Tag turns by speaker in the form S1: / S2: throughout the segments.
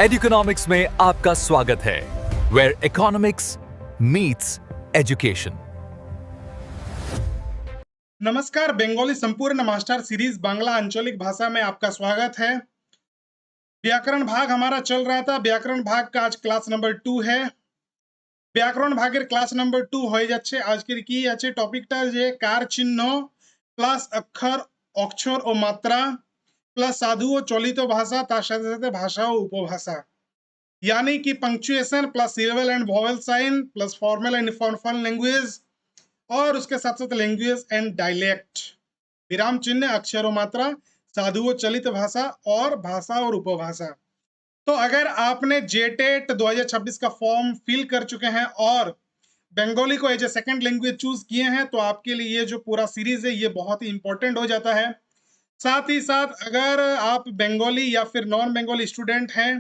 S1: एडुकेनॉमिक्स में आपका स्वागत है, वेयर इकोनॉमिक्स मीट्स एजुकेशन।
S2: नमस्कार, बंगाली संपूर्ण मास्टर सीरीज बांग्ला आंचलिक भाषा में आपका स्वागत है। व्याकरण भाग हमारा चल रहा था। व्याकरण भाग का आज क्लास नंबर 2 है। व्याकरण भागের ক্লাস নাম্বার 2 হয়ে যাচ্ছে। আজকের কি আছে টপিকটা যে কার চিহ্ন প্লাস অক্ষর ও মাত্রা প্লাস সাধু ও চলিত ভাষা তার সাথে সাথে ভাষা ও উপভাষা, यानी कि punctuation plus syllable and vowel sign plus formal and informal language और उसके साथ साथ लैंग्वेज एंड डायलेक्ट, विराम चिन्ह, अक्षर और मात्रा, साधु व चलित भाषा और भाषा और उपभाषा। तो अगर आपने जेटेट 2026 का फॉर्म फिल कर चुके हैं और बंगाली को as a second language choose किए हैं तो आपके लिए ये जो पूरा सीरीज है ये बहुत ही इंपॉर्टेंट हो जाता है। साथ ही साथ अगर आप बंगाली या फिर नॉन बंगाली स्टूडेंट हैं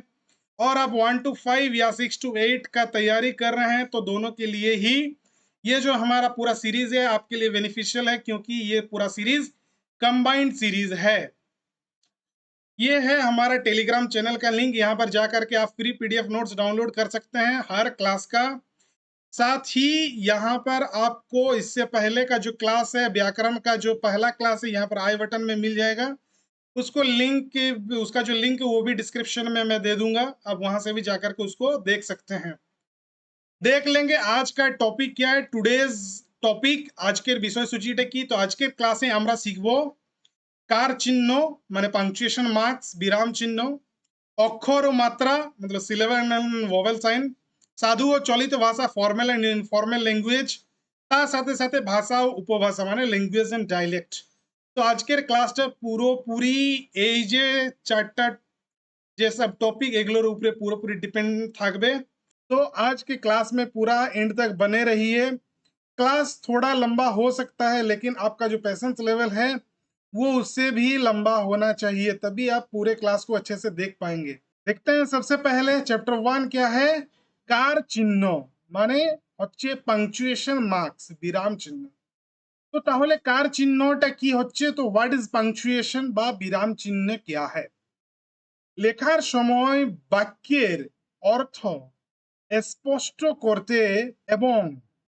S2: और आप 1 to 5 या 6 to 8 का तैयारी कर रहे हैं तो दोनों के लिए ही ये जो हमारा पूरा सीरीज है आपके लिए बेनिफिशियल है, क्योंकि ये पूरा सीरीज कंबाइंड सीरीज है। ये है हमारा टेलीग्राम चैनल का लिंक, यहाँ पर जाकर के आप फ्री पीडीएफ नोट्स डाउनलोड कर सकते हैं हर क्लास का। साथ ही यहाँ पर आपको इससे पहले का जो क्लास है व्याकरण का, जो पहला क्लास है यहाँ पर आई बटन में मिल जाएगा। उसको लिंक, उसका जो लिंक है वो भी डिस्क्रिप्शन में मैं दे दूंगा, आप वहां से भी जाकर के उसको देख सकते हैं। देख लेंगे आज का टॉपिक क्या है। टुडेज टॉपिक আজকের বিষয়সূচিটা কি, তো আজকের ক্লাসে আমরা শিখবো কার চিহ্ন মানে পাংচুয়েশন মার্কস, বিরাম চিহ্ন, অক্ষর ও মাত্রা मतलब সিলেবল এন্ড ভোवेल সাইন, সাধু ও চলিত ভাষা ফর্মাল এন্ড ইনফর্মাল ল্যাঙ্গুয়েজ, তার সাথে সাথে ভাষা ও উপভাষা মানে ল্যাঙ্গুয়েজ এন্ড ডায়ালেক্ট। তো আজকের ক্লাসটা পুরোপুরি এই যে চারটা যে সব টপিক এগুলোর উপরে পুরোপুরি ডিপেন্ড থাকবে। तो आज के क्लास में पूरा एंड तक बने रहिए। क्लास थोड़ा लंबा हो सकता है लेकिन आपका जो पेशेंस लेवल है वो उससे भी लंबा होना चाहिए, तभी आप पूरे क्लास को अच्छे से देख पाएंगे। देखते हैं सबसे पहले चैप्टर 1 क्या है। कार चिन्ह माने হচ্ছে पंक्चुएशन मार्क्स, विराम चिन्ह। तो তাহলে কার চিহ্নটা কি হচ্ছে, তো হোয়াট ইজ পাংচুয়েশন বা বিরাম চিহ্ন क्या है। লেখার সময় বাক্যের অর্থ স্পষ্ট করতে এবং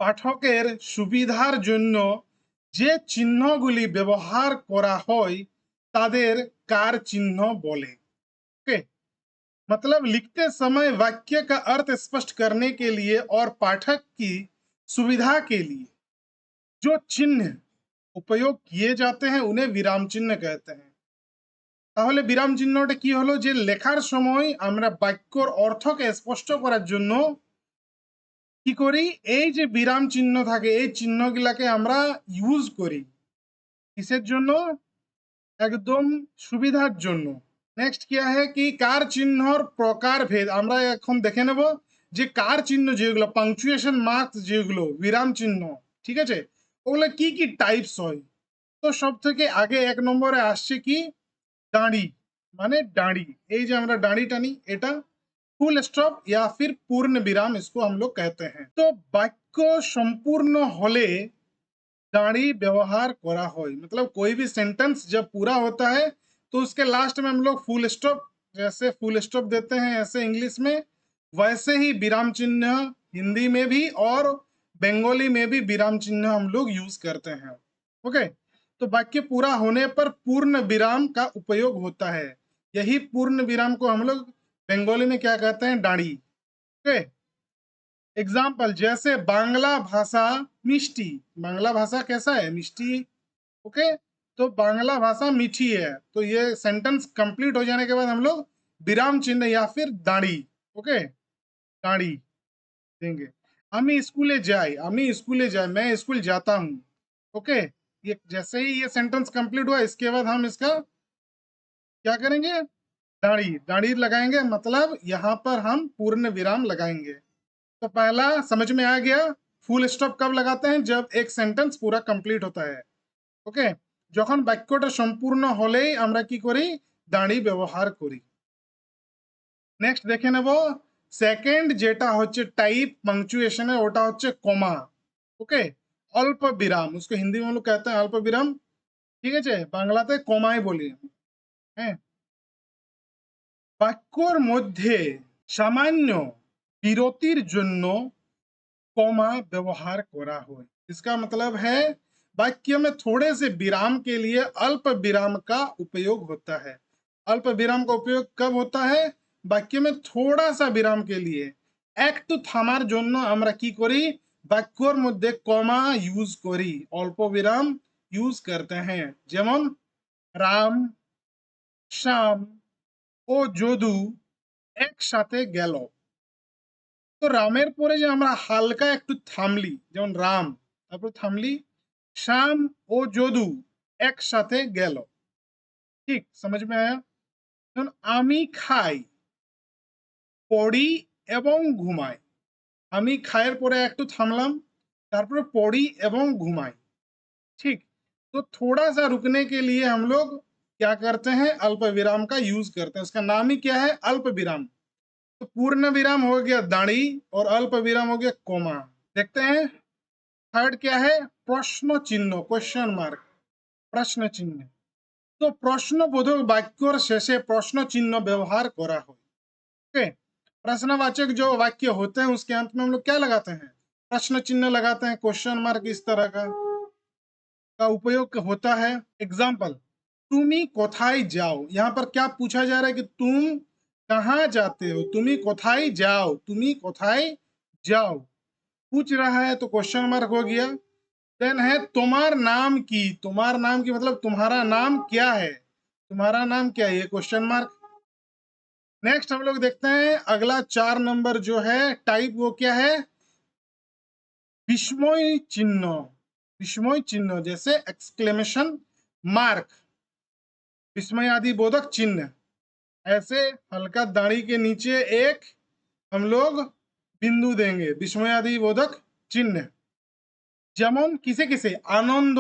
S2: পাঠকের সুবিধার জন্য যে চিহ্নগুলি ব্যবহার করা হয় তাদের कार चिन्ह बोले। ओके, मतलब लिखते समय वाक्य का अर्थ स्पष्ट करने के लिए और पाठक की सुविधा के लिए जो चिन्ह उपयोग किए जाते हैं उन्हें विराम चिन्ह कहते हैं। তাহলে বিরাম চিহ্নটা কি হলো, যে লেখার সময় আমরা বাক্যর অর্থকে স্পষ্ট করার জন্য কি করি, এই যে বিরাম চিহ্ন থাকে এই চিহ্নগুলাকে আমরা ইউজ করি কিসের জন্য, একদম সুবিধার জন্য। নেক্সট কি है कि কার চিহ্নর প্রকারভেদ আমরা এখন দেখে নেব, যে কার চিহ্ন যেগুলো পাংচুয়েশন মার্কস যেগুলো বিরাম চিহ্ন, ঠিক আছে, ওগুলো কি কি টাইপস হয়। তো সব থেকে আগে এক নম্বরে আসছে কি দাঁড়ি, মানে দাঁড়ি, এই যে আমরা দাঁড়ি টানি এটা फुल स्टॉप या फिर पूर्ण विराम इसको हम लोग कहते हैं। तो वाक्य संपूर्ण होले दाढ़ी व्यवहार करा हो, मतलब कोई भी सेंटेंस जब पूरा होता है तो उसके लास्ट में हम लोग फुल स्टॉप, जैसे फुल स्टॉप देते हैं ऐसे इंग्लिश में, वैसे ही विराम चिन्ह हिंदी में भी और बंगाली में भी विराम चिन्ह हम लोग यूज करते हैं। ओके, तो वाक्य पूरा होने पर पूर्ण विराम का उपयोग होता है। यही पूर्ण विराम को हम लोग बंगाली में क्या कहते हैं, दाढ़ी। ओके, एग्जाम्पल जैसे बांग्ला भाषा मिष्टी, बांग्ला भाषा कैसा है, मिष्टी। ओके, तो बांग्ला भाषा मीठी है, तो ये सेंटेंस कंप्लीट हो जाने के बाद हम लोग विराम चिन्ह या फिर दाढ़ी, ओके, दाढ़ी देंगे। আমি स्कूले जाए, আমি स्कूले जाए, मैं स्कूल जाता हूँ। ओके, ये जैसे ही ये सेंटेंस कंप्लीट हुआ इसके बाद हम इसका क्या करेंगे, दाढ़ी, दाढ़ी लगाएंगे, मतलब यहाँ पर हम पूर्ण विराम लगाएंगे। तो पहला समझ में आ गया। फुल स्टॉप कब लगाते हैं, जब एक सेंटेंस पूरा कंप्लीट होता है। ओके, যখন বাক্যটা সম্পূর্ণ হলেই আমরা কি করি, দাঁড়ি ব্যবহার করি। নেক্সট দেখে নেব সেকেন্ড যেটা হচ্ছে টাইপ पंक्चुएशन है, ওটা হচ্ছে কমা। ওকে, অল্প বিরাম, उसको हिंदी में हम लोग कहते हैं अल्प विराम, ঠিক আছে, বাংলাতে কমাই বলি। হ্যাঁ, বাক্যর মধ্যে সামান্য বিরতির জন্য कॉमा व्यवहार करा हो। इसका मतलब है वाक्य में थोड़े से विराम के लिए अल्प विराम का उपयोग होता है। अल्प विराम का उपयोग कब होता है? वाक्य में थोड़ा सा विराम के लिए। একটু থামার জন্য আমরা কি করি? বাক্যর মধ্যে কমা ইউজ করি, অল্প বিরাম ইউজ করতে हैं। যেমন রাম, শ্যাম ও যদু একসাথে গেল। তো রামের পরে যে আমরা হালকা একটু থামলি, যেমন রাম, তারপর থামলি, শ্যাম ও যদু একসাথে গেল। ঠিক समझ में आया? যেমন আমি খাই, পড়ি এবং ঘুমাই। আমি খায়ের পরে একটু থামলাম, তারপরে पढ़ी एवं घुमाई। ठीक, तो थोड़ा सा रुकने के लिए हम लोग क्या करते हैं? अल्प विराम का यूज करते हैं। उसका नाम ही क्या है? अल्प विराम। तो पूर्ण विराम हो गया दाढ़ी और अल्प विराम हो गया कोमा। देखते हैं थर्ड क्या है? प्रश्न चिन्ह, क्वेश्चन मार्क, प्रश्न चिन्ह। तो प्रश्नबोधक वाक्यर शेषे प्रश्न चिन्ह व्यवहार करा हो। ओके, प्रश्नवाचक जो वाक्य होते हैं उसके अंत में हम लोग क्या लगाते हैं? प्रश्न चिन्ह लगाते हैं, क्वेश्चन मार्क इस तरह का उपयोग होता है। एग्जाम्पल, तुमी कोथाई जाओ। यहाँ पर क्या पूछा जा रहा है कि तुम कहाँ जाते हो? तुमी कोथाई जाओ, तुमी कोथाई जाओ पूछ रहा है तो क्वेश्चन मार्क हो गया। देन है तुम्हार नाम की। तुम्हार नाम की मतलब तुम्हारा नाम क्या है? तुम्हारा नाम क्या है? ये क्वेश्चन मार्क। नेक्स्ट हम लोग देखते हैं अगला 4 नंबर जो है टाइप, वो क्या है? विस्मय चिन्ह। विस्मय चिन्ह जैसे एक्सक्लेमेशन मार्क, विस्मय आदि बोधक चिन्ह। ऐसे हल्का दाढ़ी के नीचे एक हम लोग बिंदु देंगे, विस्मय आदि बोधक चिन्ह। যেমন কিসে কিসে? আনন্দ,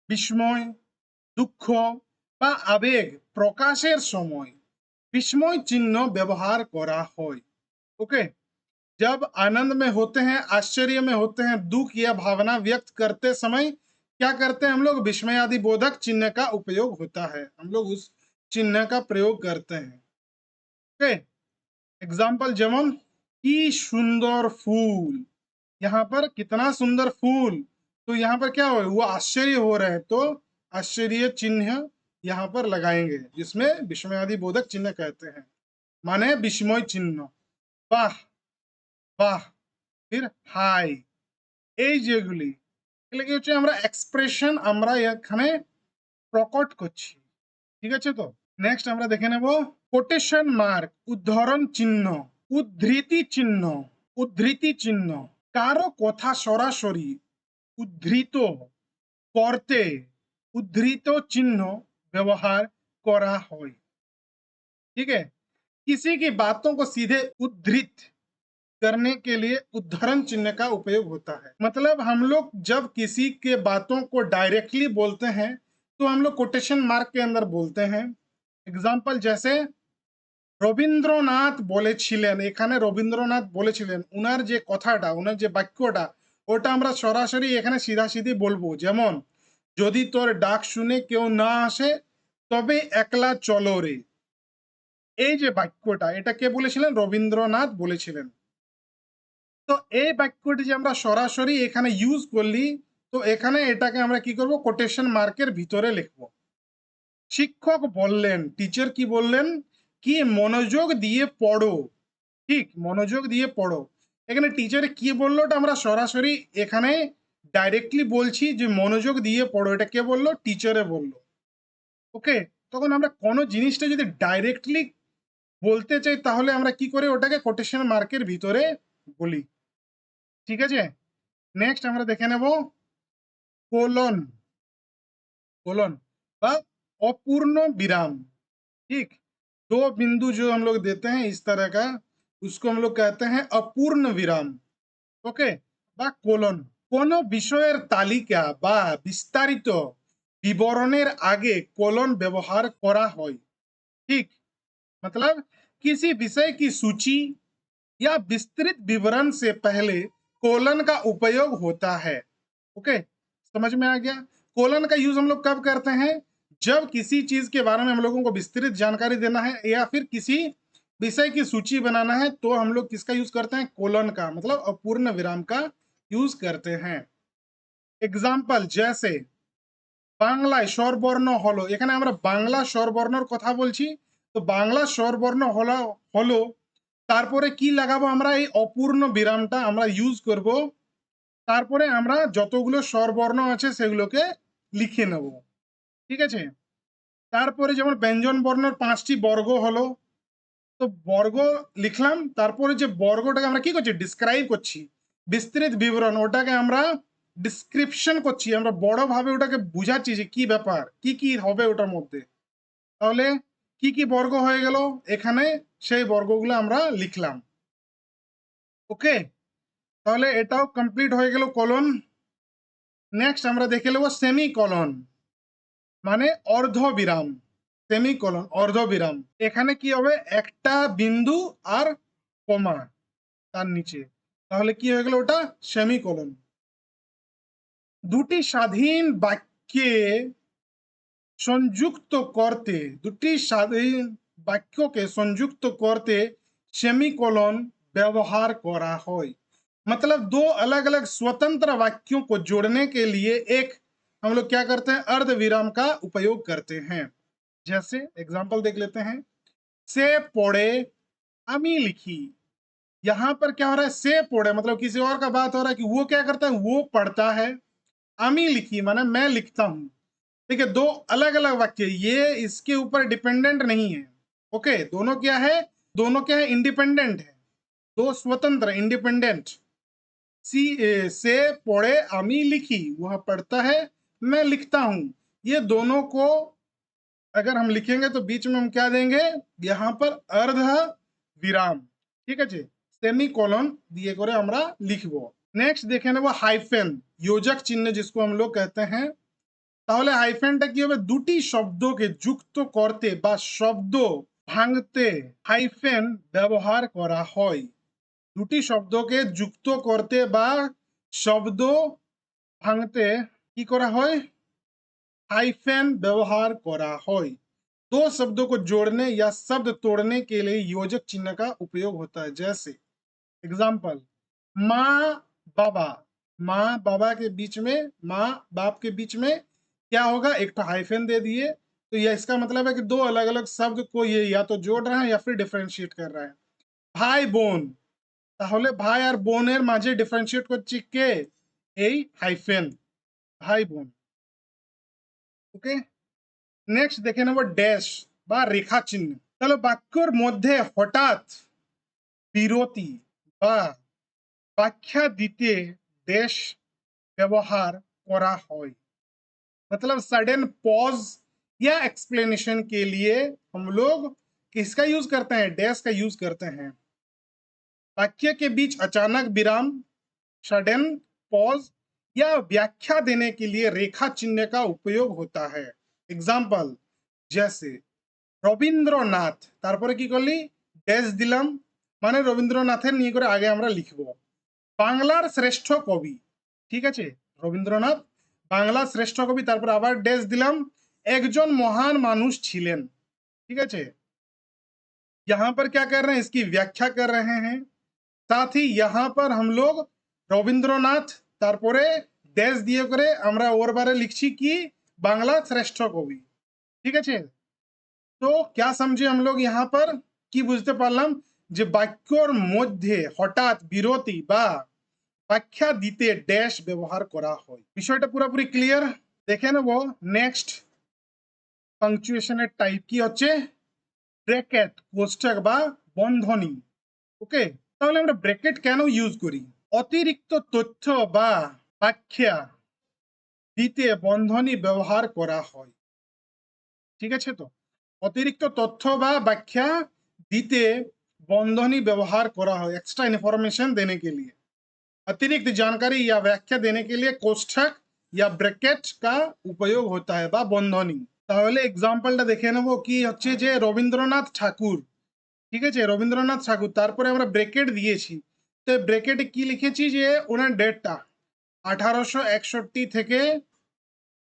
S2: বিস্ময়, দুঃখ বা আবেগ প্রকাশের সময় विस्मय चिन्ह व्यवहार करा हो। ओके, जब आनंद में होते हैं, आश्चर्य में होते हैं, दुख या भावना व्यक्त करते समय क्या करते हैं हम लोग? विस्मय आदि बोधक चिन्ह का उपयोग होता है, हम लोग उस चिन्ह का प्रयोग करते हैं। ओके, एग्जाम्पल जेमन की सुंदर फूल, यहाँ पर कितना सुंदर फूल, तो यहाँ पर क्या हो? वो आश्चर्य हो रहे हैं तो आश्चर्य चिन्ह यहाँ पर लगाएंगे, जिसमें विस्मय आदि बोधक चिन्ह कहते हैं, माने विस्मय चिन्ह। वाह, वाह, फिर হাই, এই যেগুলি এগুলো কি হচ্ছে? আমরা এক্সপ্রেশন আমরা এখানে প্রকট করছি। ঠিক আছে? তো নেক্সট আমরা দেখে নেব কোটেশন মার্ক, উদ্ধরণ চিহ্ন, উদ্ধৃতি চিহ্ন। উদ্ধৃতি চিহ্ন কারো কথা সরাসরি উদ্ধৃত করতে उद्धृत चिन्ह व्यवहार करा हो। ठीक है, किसी की बातों को सीधे उद्धृत करने के लिए उद्धरण चिन्ह का उपयोग होता है। मतलब हम लोग जब किसी के बातों को डायरेक्टली बोलते हैं तो हम लोग कोटेशन मार्क के अंदर बोलते हैं। एग्जाम्पल जैसे রবীন্দ্রনাথ বলেছিলেন, এখানে রবীন্দ্রনাথ বলেছিলেন, উনার যে কথাটা, উনার যে বাক্যটা, ওটা আমরা সরাসরি এখানে সিধাসিধি বলবো। যেমন যদি তোর ডাক শুনে কেউ না আসে তবে একলা চলো রে। এই যে বাক্যটা, এটা কে বলেছিলেন? রবীন্দ্রনাথ বলেছিলেন। তো এই বাক্যটি যে আমরা সরাসরি এখানে ইউজ করলি, তো এখানে এটাকে আমরা কি করব? কোটেশন মার্কের ভিতরে লিখবো। শিক্ষক বললেন, টিচার কি বললেন? কি মনোযোগ দিয়ে পড়ো। ঠিক, মনোযোগ দিয়ে পড়ো। এখানে টিচার কি বললো ওটা আমরা সরাসরি এখানে ডাইরেক্টলি বলছি যে মনোযোগ দিয়ে পড়ো। এটা কে বললো? টিচারে বললো। ওকে, তখন আমরা কোনো জিনিসটা যদি ডাইরেক্টলি বলতে চাই তাহলে আমরা কি করে ওটাকে কোটেশন মার্কের ভিতরে বলি। ঠিক আছে, নেক্সট আমরা দেখে নেব কোলন। कोलन বা अपूर्ण विराम। ठीक, दो बिंदु जो हम लोग देते हैं इस तरह का, उसको हम लोग कहते हैं अपूर्ण विराम। ओके, বা কোলন। কোন বিষয়ের তালিকা বা বিস্তারিত বিবরণের আগে কোলন ব্যবহার করা হয়। ठीक, मतलब किसी विषय की सूची या विस्तृत विवरण से पहले कोलन का उपयोग होता है। ओके, समझ में आ गया? कोलन का यूज हम लोग कब करते हैं? जब किसी चीज के बारे में हम लोगों को विस्तृत जानकारी देना है या फिर किसी विषय की सूची बनाना है तो हम लोग किसका यूज करते हैं, कोलन का, मतलब अपूर्ण विराम का यूज करते हैं। एग्जाम्पल जैसे বাংলায় স্বরবর্ণ হলো, এখানে আমরা বাংলা স্বরবর্ণর কথা বলছি। তো বাংলা স্বরবর্ণ হলো হলো তারপরে কি লাগাবো, আমরা এই অপূর্ণ বিরামটা আমরা ইউজ করব। তারপরে আমরা যতগুলো স্বরবর্ণ আছে সেগুলোকে লিখে নেব, ঠিক আছে। তারপরে যেমন ব্যঞ্জন বর্ণের 5টি বর্গ হলো, তো বর্গ লিখলাম, তারপরে যে বর্গটাকে আমরা কি করছি, ডিসক্রাইব করছি, বিস্তৃত বিবরণ, ওটাকে আমরা ডিসক্রিপশন করছি, আমরা বড় ভাবে ওটাকে বুঝাচ্ছি যে কি ব্যাপার, কি কি হবে ওটার মধ্যে। তাহলে কি কি বর্গ হয়ে গেল এখানে, সেই বর্গগুলো আমরা লিখলাম। ওকে, তাহলে এটাও কমপ্লিট হয়ে গেল কলন। নেক্সট আমরা দেখে নেব সেমি কলন, মানে অর্ধ বিরাম। সেমিকোলন অর্ধ বিরাম, এখানে কি হবে, একটা বিন্দু আর কমা তার নিচে, তাহলে কি হয়ে গেল ওটা সেমিকোলন। দুটি স্বাধীন বাক্যে সংযুক্ত করতে, দুটি স্বাধীন বাক্যকে সংযুक्त করते सेमीकोलन व्यवहार करा হয়। मतलब दो अलग अलग स्वतंत्र वाक्यों को जोड़ने के लिए एक हम लोग क्या करते हैं, अर्ध विराम का उपयोग करते हैं। जैसे एग्जांपल देख लेते हैं, से पढ़े अमी लिखी। यहाँ पर क्या हो रहा है, से पढ़े मतलब किसी और का बात हो रहा है कि वो क्या करता है, वो पढ़ता है। अमी लिखी माने मैं लिखता हूं। ठीक है, दो अलग अलग वाक्य, ये इसके ऊपर डिपेंडेंट नहीं है। ओके, दोनों क्या है, दोनों क्या है, इंडिपेंडेंट है, दो स्वतंत्र इंडिपेंडेंट। से पढ़े अमी लिखी, वह पढ़ता है, मैं लिखता हूं। ये दोनों को अगर हम लिखेंगे तो बीच में हम क्या देंगे, यहाँ पर अर्ध विराम, ठीक है जी, सेमीकोलन दिए करे আমরা লিখবো। নেক্সট দেখে নেব হাইফেন, যোজক চিহ্ন जिसको हम लोग कहते हैं। তাহলে হাইফেনটা কি হবে, দুটি শব্দকে যুক্ত করতে বা শব্দ ভাঙতে হাইফেন ব্যবহার করা হয়। দুটি শব্দকে যুক্ত করতে বা শব্দ ভাঙতে কি করা হয়, हाइफेन व्यवहार करा হয়। दो शब्दों को जोड़ने या शब्द तोड़ने के लिए योजक चिन्ह का उपयोग होता है। जैसे एग्जाम्पल, माँ बाबा, माँ बाबा के बीच में, माँ बाप के बीच में क्या होगा, एक तो हाइफेन दे दिए, तो यह इसका मतलब है कि दो अलग अलग शब्द को ये या तो जोड़ रहा है या फिर डिफरेंशिएट कर रहा है। भाई बोन, তাহলে ভাই আর বোনের মাঝে ডিফারেন্সিয়েট করছি কে, এই হাইফেন, ভাই বোন। ওকে, নেক্সট দেখে নেব ড্যাশ বা রেখা চিহ্ন। তাহলে বাক্যর মধ্যে হঠাৎ বিরতি বা ব্যাখ্যা দিতে ড্যাশ ব্যবহার করা হয়। मतलब सडन पॉज या एक्सप्लेनेशन के लिए हम लोग किसका यूज करते हैं, डैश का यूज करते हैं। वाक्य के बीच अचानक विराम, सडन पॉज या व्याख्या देने के लिए रेखा चिन्ह का उपयोग होता है। एग्जाम्पल जैसे রবীন্দ্রনাথ, তারপরে কি করলি, ড্যাশ দিলাম, মানে রবীন্দ্রনাথের নিয়ে করে আগে আমরা লিখবো। বাংলার শ্রেষ্ঠ কবি, ঠিক আছে, রবীন্দ্রনাথ বাংলা শ্রেষ্ঠ কবি, তারপর আবার ড্যাশ দিলাম, একজন মহান মানুষ ছিলেন, ঠিক আছে। यहाँ पर क्या कर रहे हैं, इसकी व्याख्या कर रहे हैं। साथ ही यहाँ पर हम लोग রবীন্দ্রনাথ তারপরে ড্যাশ দিয়ে করে আমরা ওর বারে লিখছি কি, বাংলা শ্রেষ্ঠ কবি, ঠিক আছে। তো क्या समझे हम लोग यहाँ पर, কি বুঝতে পারলাম, যে বাক্যর মধ্যে হঠাৎ বিরতি বা ব্যাখ্যা দিতে ড্যাশ ব্যবহার করা হয়। বিষয়টা পুরোপুরি ক্লিয়ার। দেখে নেব নেক্সট পাংচুয়েশনের টাইপ কি হচ্ছে, ব্র্যাকেট, কোষ্ঠক বা বন্ধনী। ওকে, তাহলে আমরা ব্র্যাকেট কেন ইউজ করি, অতিরিক্ত তথ্য বা ব্যাখ্যা দিতে বন্ধনী ব্যবহার করা হয়, ঠিক আছে। তো অতিরিক্ত তথ্য বা व्याख्या দিতে বন্ধনী ব্যবহার করা হয়, एक्स्ट्रा इन्फॉर्मेशन देने के लिए, अतिरिक्त जानकारी या व्याख्या देने के लिए कोष्ठक या ब्रैकेट का उपयोग होता है বা বন্ধনী। তাহলে एग्जांपलটা দেখে নেব কি হচ্ছে, যে রবীন্দ্রনাথ ঠাকুর, ঠিক আছে, রবীন্দ্রনাথ ঠাকুর, তারপরে আমরা ব্র্যাকেট দিয়েছি, তো ব্র্যাকেটে কি লিখেছি, যে ওনার ডেটটা 1861 থেকে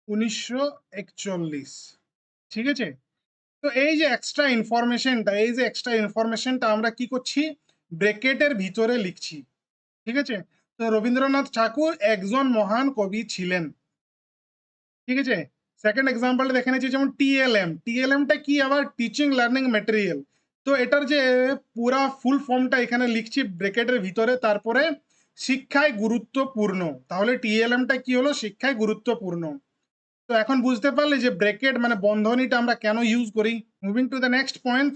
S2: 1941, ঠিক আছে? তো এই যে এক্সট্রা ইনফরমেশনটা আমরা কি করছি? ব্র্যাকেটের ভিতরে লিখছি। ঠিক আছে? তো রবীন্দ্রনাথ ঠাকুর একজন মহান কবি ছিলেন। ঠিক আছে? সেকেন্ড এক্সাম্পলটা দেখে নিচ্ছি, যেমন টিএলএমটা কি? আবার টিচিং লার্নিং ম্যাটেরিয়াল। তো এটার যে পুরা ফুল ফর্মটা এখানে লিখছি ব্র্যাকেটের ভিতরে, তারপরে শিক্ষায় গুরুত্বপূর্ণ। তাহলে টিএলএমটা কি হলো? শিক্ষায় গুরুত্বপূর্ণ। তো এখন বুঝতে পারলে যে ব্র্যাকেট মানে বন্ধনীটা আমরা কেন ইউজ করি। Moving to the next point,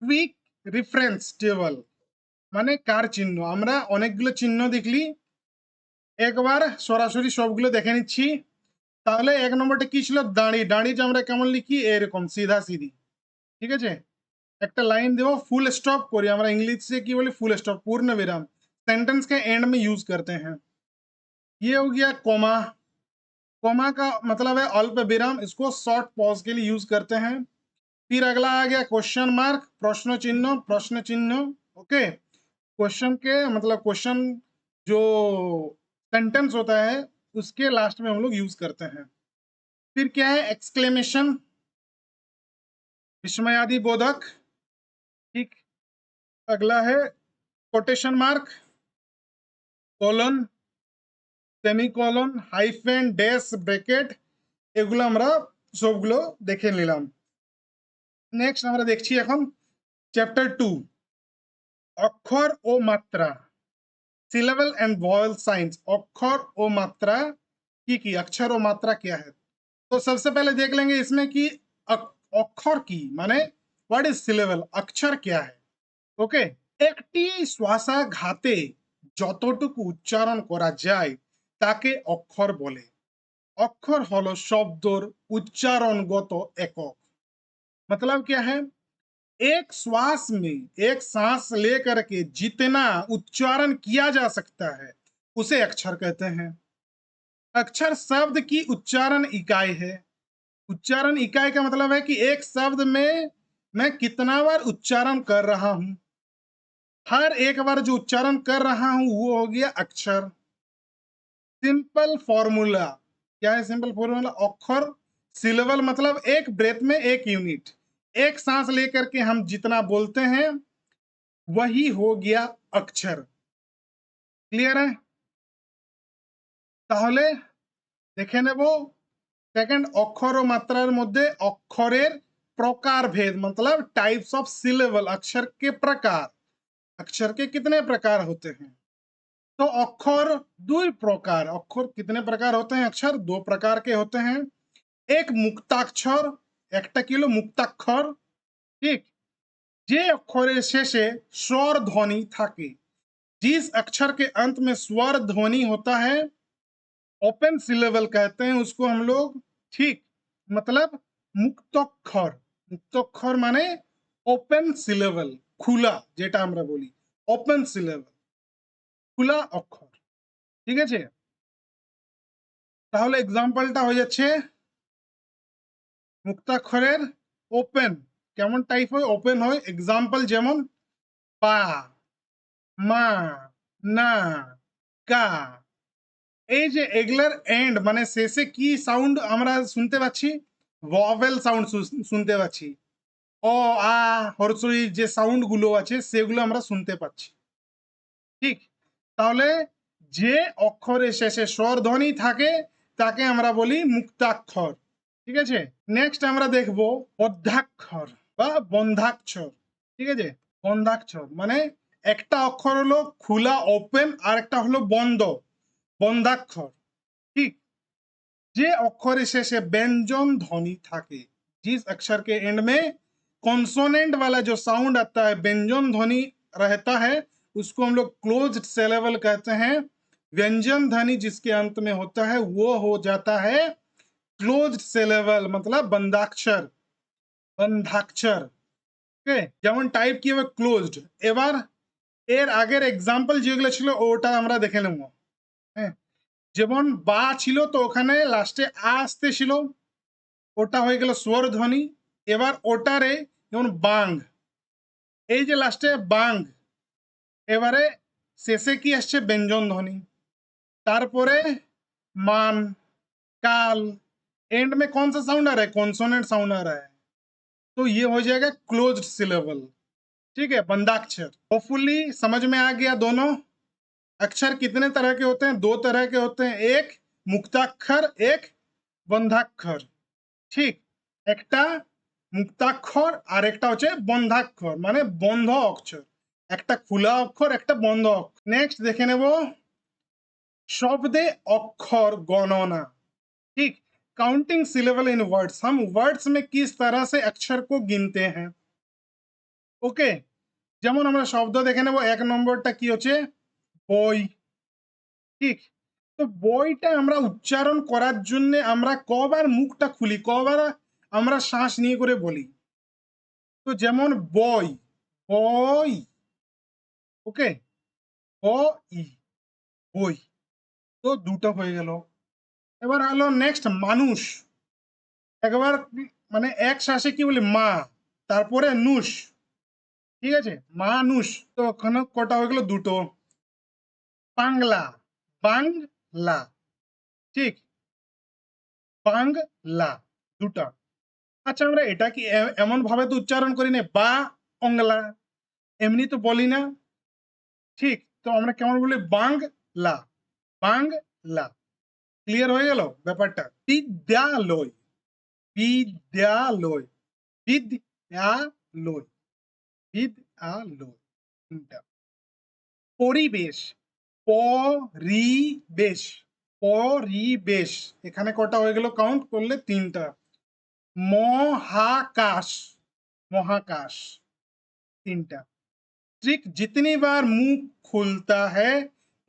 S2: quick reference table মানে কার চিহ্ন। আমরা অনেকগুলো চিহ্ন দেখলি, একবার সরাসরি সবগুলো দেখে নিচ্ছি। তাহলে এক নম্বরটা কি ছিল? দাঁড়ি। দাঁড়িটা আমরা কেমন লিখি? এরকম সিধা সিধি। ঠিক আছে? একটা लाइन देव, फुल स्टॉप करिए। हमारा इंग्लिश से की बोले फुल स्टॉप, पूर्ण विराम, सेंटेंस के एंड में यूज करते हैं। ये हो गया कोमा। कोमा का मतलब है अल्प विराम, इसको शॉर्ट पॉज के लिए यूज करते हैं। फिर अगला आ गया क्वेश्चन मार्क, प्रश्न चिन्ह, प्रश्न चिन्ह। ओके, क्वेश्चन के मतलब क्वेश्चन जो सेंटेंस होता है उसके लास्ट में हम लोग यूज करते हैं। फिर क्या है? एक्सक्लेमेशन, विस्मयादि बोधक। ठीक। अगला है quotation mark, colon, semicolon, hyphen, dash, bracket, এগুলো আমরা সবগুলো দেখে নিলাম। নেক্সট আমরা দেখছি এখন চ্যাপ্টার 2, অক্ষর ও মাত্রা, सिलेबल एंड वॉयल साइंस। अक्षर और मात्रा की अक्षर और मात्रा क्या है? तो सबसे पहले देख लेंगे इसमें कि अक्षर की माने व्हाट इज सिलेबल, अक्षर क्या है। ওকে, একটি শ্বাসাঘাতে যতটুকু উচ্চারণ করা যায় তাকে অক্ষর বলে। অক্ষর হলো শব্দর উচ্চারণগত একক। मतलब क्या है? एक श्वास में एक सांस लेकर के जितना उच्चारण किया जा सकता है उसे अक्षर कहते हैं। अक्षर शब्द की उच्चारण इकाई है। उच्चारण इकाई का मतलब है कि एक शब्द में मैं कितना बार उच्चारण कर रहा हूं। हर एक बार जो उच्चारण कर रहा हूं वो हो गया अक्षर। सिंपल फॉर्मूला क्या है? सिंपल फॉर्मूला अक्षर, सिलेबल मतलब एक ब्रेथ में एक यूनिट, एक सांस लेकर के हम जितना बोलते हैं वही हो गया अक्षर। क्लियर है? তাহলে দেখে নেব সেকেন্ড অক্ষর ও মাত্রার মধ্যে অক্ষরের प्रकारभेद मतलब टाइप्स ऑफ सिलेबल, अक्षर के प्रकार। अक्षर के कितने प्रकार होते हैं? तो अक्षर दो प्रकार। अक्षर कितने प्रकार होते हैं? अक्षर दो प्रकार के होते हैं। एक मुक्ताक्षर, একটা কি হলো মুক্তাক্ষর। ঠিক, যে অক্ষরের শেষে স্বর ধ্বনি থাকে। जिस अक्षर के अंत में स्वर ध्वनि होता है ओपन सिलेबल कहते हैं उसको हम लोग। ठीक, मतलब मुक्ताक्षर। मुक्ताक्षर माने ओपन सिलेबल, खुला, যেটা আমরা বলি ওপেন সিলেবল, খোলা অক্ষর। ঠিক আছে? তাহলে এক্সাম্পলটা হয়ে যাচ্ছে মুক্তাক্ষরের ওপেন কেমন টাইপ হয়? ওপেন হয়। এক্সাম্পল যেমন পা, মা, না, কা। এই যে এগুলার এন্ড মানে শেষে কি সাউন্ড আমরা শুনতে পাচ্ছি? ভোভেল সাউন্ড শুনতে পাচ্ছি। অ, আ, হরসই যে সাউন্ড গুলো আছে সেগুলো আমরা শুনতে পাচ্ছি। ঠিক, তাহলে যে অক্ষরের শেষে স্বরধ্বনি থাকে তাকে আমরা বলি মুক্তাক্ষর। ঠিক আছে? নেক্সট আমরা দেখব বদ্ধাক্ষর বা বন্ধাক্ষর। ঠিক আছে? বন্ধাক্ষর মানে একটা অক্ষর হলো খোলা ওপেন আর একটা হলো বন্ধ, বন্ধাক্ষর। ठीक, जे अक्षर शेषे व्यंजन ध्वनि থাকে, जिस अक्षर के एंड में कॉन्सोनेंट वाला जो साउंड आता है व्यंजन ध्वनि रहता है उसको हम लोग क्लोज्ड सिलेबल कहते हैं। व्यंजन ध्वनि जिसके अंत में होता है वो हो जाता है क्लोज्ड सिलेबल मतलब बंधाक्षर। बंधाक्षर ওকে, যেমন টাইপ কি হবে? ক্লোজড। এবার এর আগের এক্সাম্পল যেগুলো ছিল ওটা আমরা দেখে নেব। হ্যাঁ, যেমন বা ছিল তো ওখানে লাস্টে আ আসতেছিল, ওটা হয়ে গেল স্বর ধ্বনি। এবার ওটারে যেমন বাং, এই যে লাস্টে বাং, এবারে শেষে কি আসছে? ব্যঞ্জন ধ্বনি। তারপরে মান, কাল, एंड में कौन सा साउंड आ रहा है, कॉन्सोनेंट साउंड आ रहा है, तो ये हो जाएगा क्लोज्ड सिलेबल। ठीक है, बंधाक्षर। होपफुली समझ में आ गया। दोनों अक्षर कितने तरह के होते हैं, दो तरह के होते हैं, एक मुक्ताक्षर, एक बंधाक्षर। ठीक, একটা মুক্তাক্ষর আর একটা হচ্ছে বন্ধাক্ষর, মানে বন্ধ অক্ষর। একটা খোলা অক্ষর, একটা বন্ধ অক্ষর। নেক্সট দেখে নেব शब्दे अक्षर गणना। ठीक, काउंटिंग सिलेबल इन वर्ड्स, हम वर्ड्स में किस तरह से अक्षर को गिनते हैं। ओके, যেমন আমরা শব্দ দেখে নেব, এক নম্বরটা কি হচ্ছে বই। ঠিক, তো বইটা আমরা উচ্চারণ করার জন্য আমরা কবার মুখটা খুলি, কবার আমরা শ্বাস নিয়ে করে বলি। তো যেমন বই, বই। ওকে, বই, বই। তো দুটো হয়ে গেল। এবার হলো নেক্সট মানুষ। একবার মানে এক শ্বাসে কি বলি, মা, তারপরে নুস। ঠিক আছে, মানুষ। তো ওখানে কটা হয়ে গেল, দুটো। বাংলা, বাংলা। ঠিক, বাংলা, দুটা। আচ্ছা, আমরা এটা কি এমন ভাবে তো উচ্চারণ করি না, বা অংলা, এমনি তো বলি না। ঠিক, তো আমরা কেমন বলি, বাংলা, বাংলা। ক্লিয়ার হয়ে গেল ব্যাপারটা। বিদ্যালয়, বিদ্যালয়, বিদ্যালয়, বিদ্যালয়, তিনটা। পরিবেশ, পরিবেশ, পরিবেশ। এখানে কটা হয়ে গেল, কাউন্ট করলে তিনটা। মহাকাশ, মহাকাশ, तीनटा। ठीक, जितनी बार मुंह खुलता है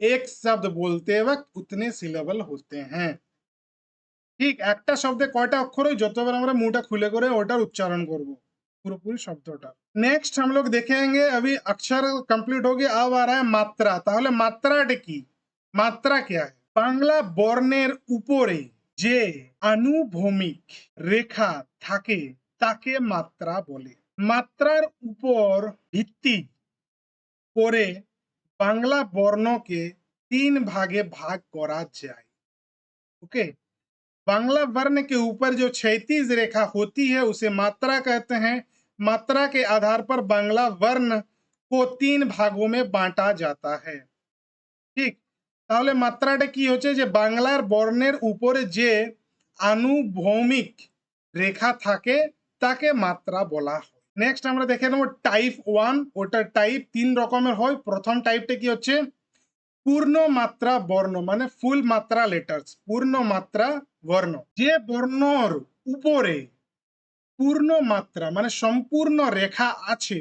S2: एक शब्द बोलते वक्त उतने सिलेबल होते हैं। ठीक, একটা শব্দে কয়টা অক্ষর হয়, যতবার আমরা মুখটা খুলে করে ওটার উচ্চারণ করব পুরোপুরি শব্দটা। নেক্সট हम लोग देखेंगे, अभी अक्षर कंप्लीट हो गया, अब आ रहा है मात्रा। তাহলে মাত্রাটা কি, মাত্রা क्या है। বাংলা বর্ণের উপরে যে আনুভূমিক রেখা থাকে তাকে মাত্রা বলে। মাত্রার উপর ভিত্তি করে बांग्ला वर्णों के 3 भागे भाग करा जाए। ओके, बांग्ला वर्ण के ऊपर जो क्षैतिज रेखा होती है उसे मात्रा कहते हैं। मात्रा के आधार पर बांग्ला वर्ण को 3 भागों में बांटा जाता है। ठीक, তাহলে মাত্রাটা কি হচ্ছে, যে বাংলার বর্ণের উপরে যে আনুভৌমিক রেখা থাকে তাকে মাত্রা বলা হয়। নেক্সট আমরা দেখে নেব টাইপ 1। ওটা টাইপ 3 রকমের হয়। প্রথম টাইপটা কি হচ্ছে পূর্ণ মাত্রা বর্ণ, মানে ফুল মাত্রা লেটার্স, পূর্ণ মাত্রা বর্ণ। যে বর্ণর উপরে পূর্ণ মাত্রা মানে সম্পূর্ণ রেখা আছে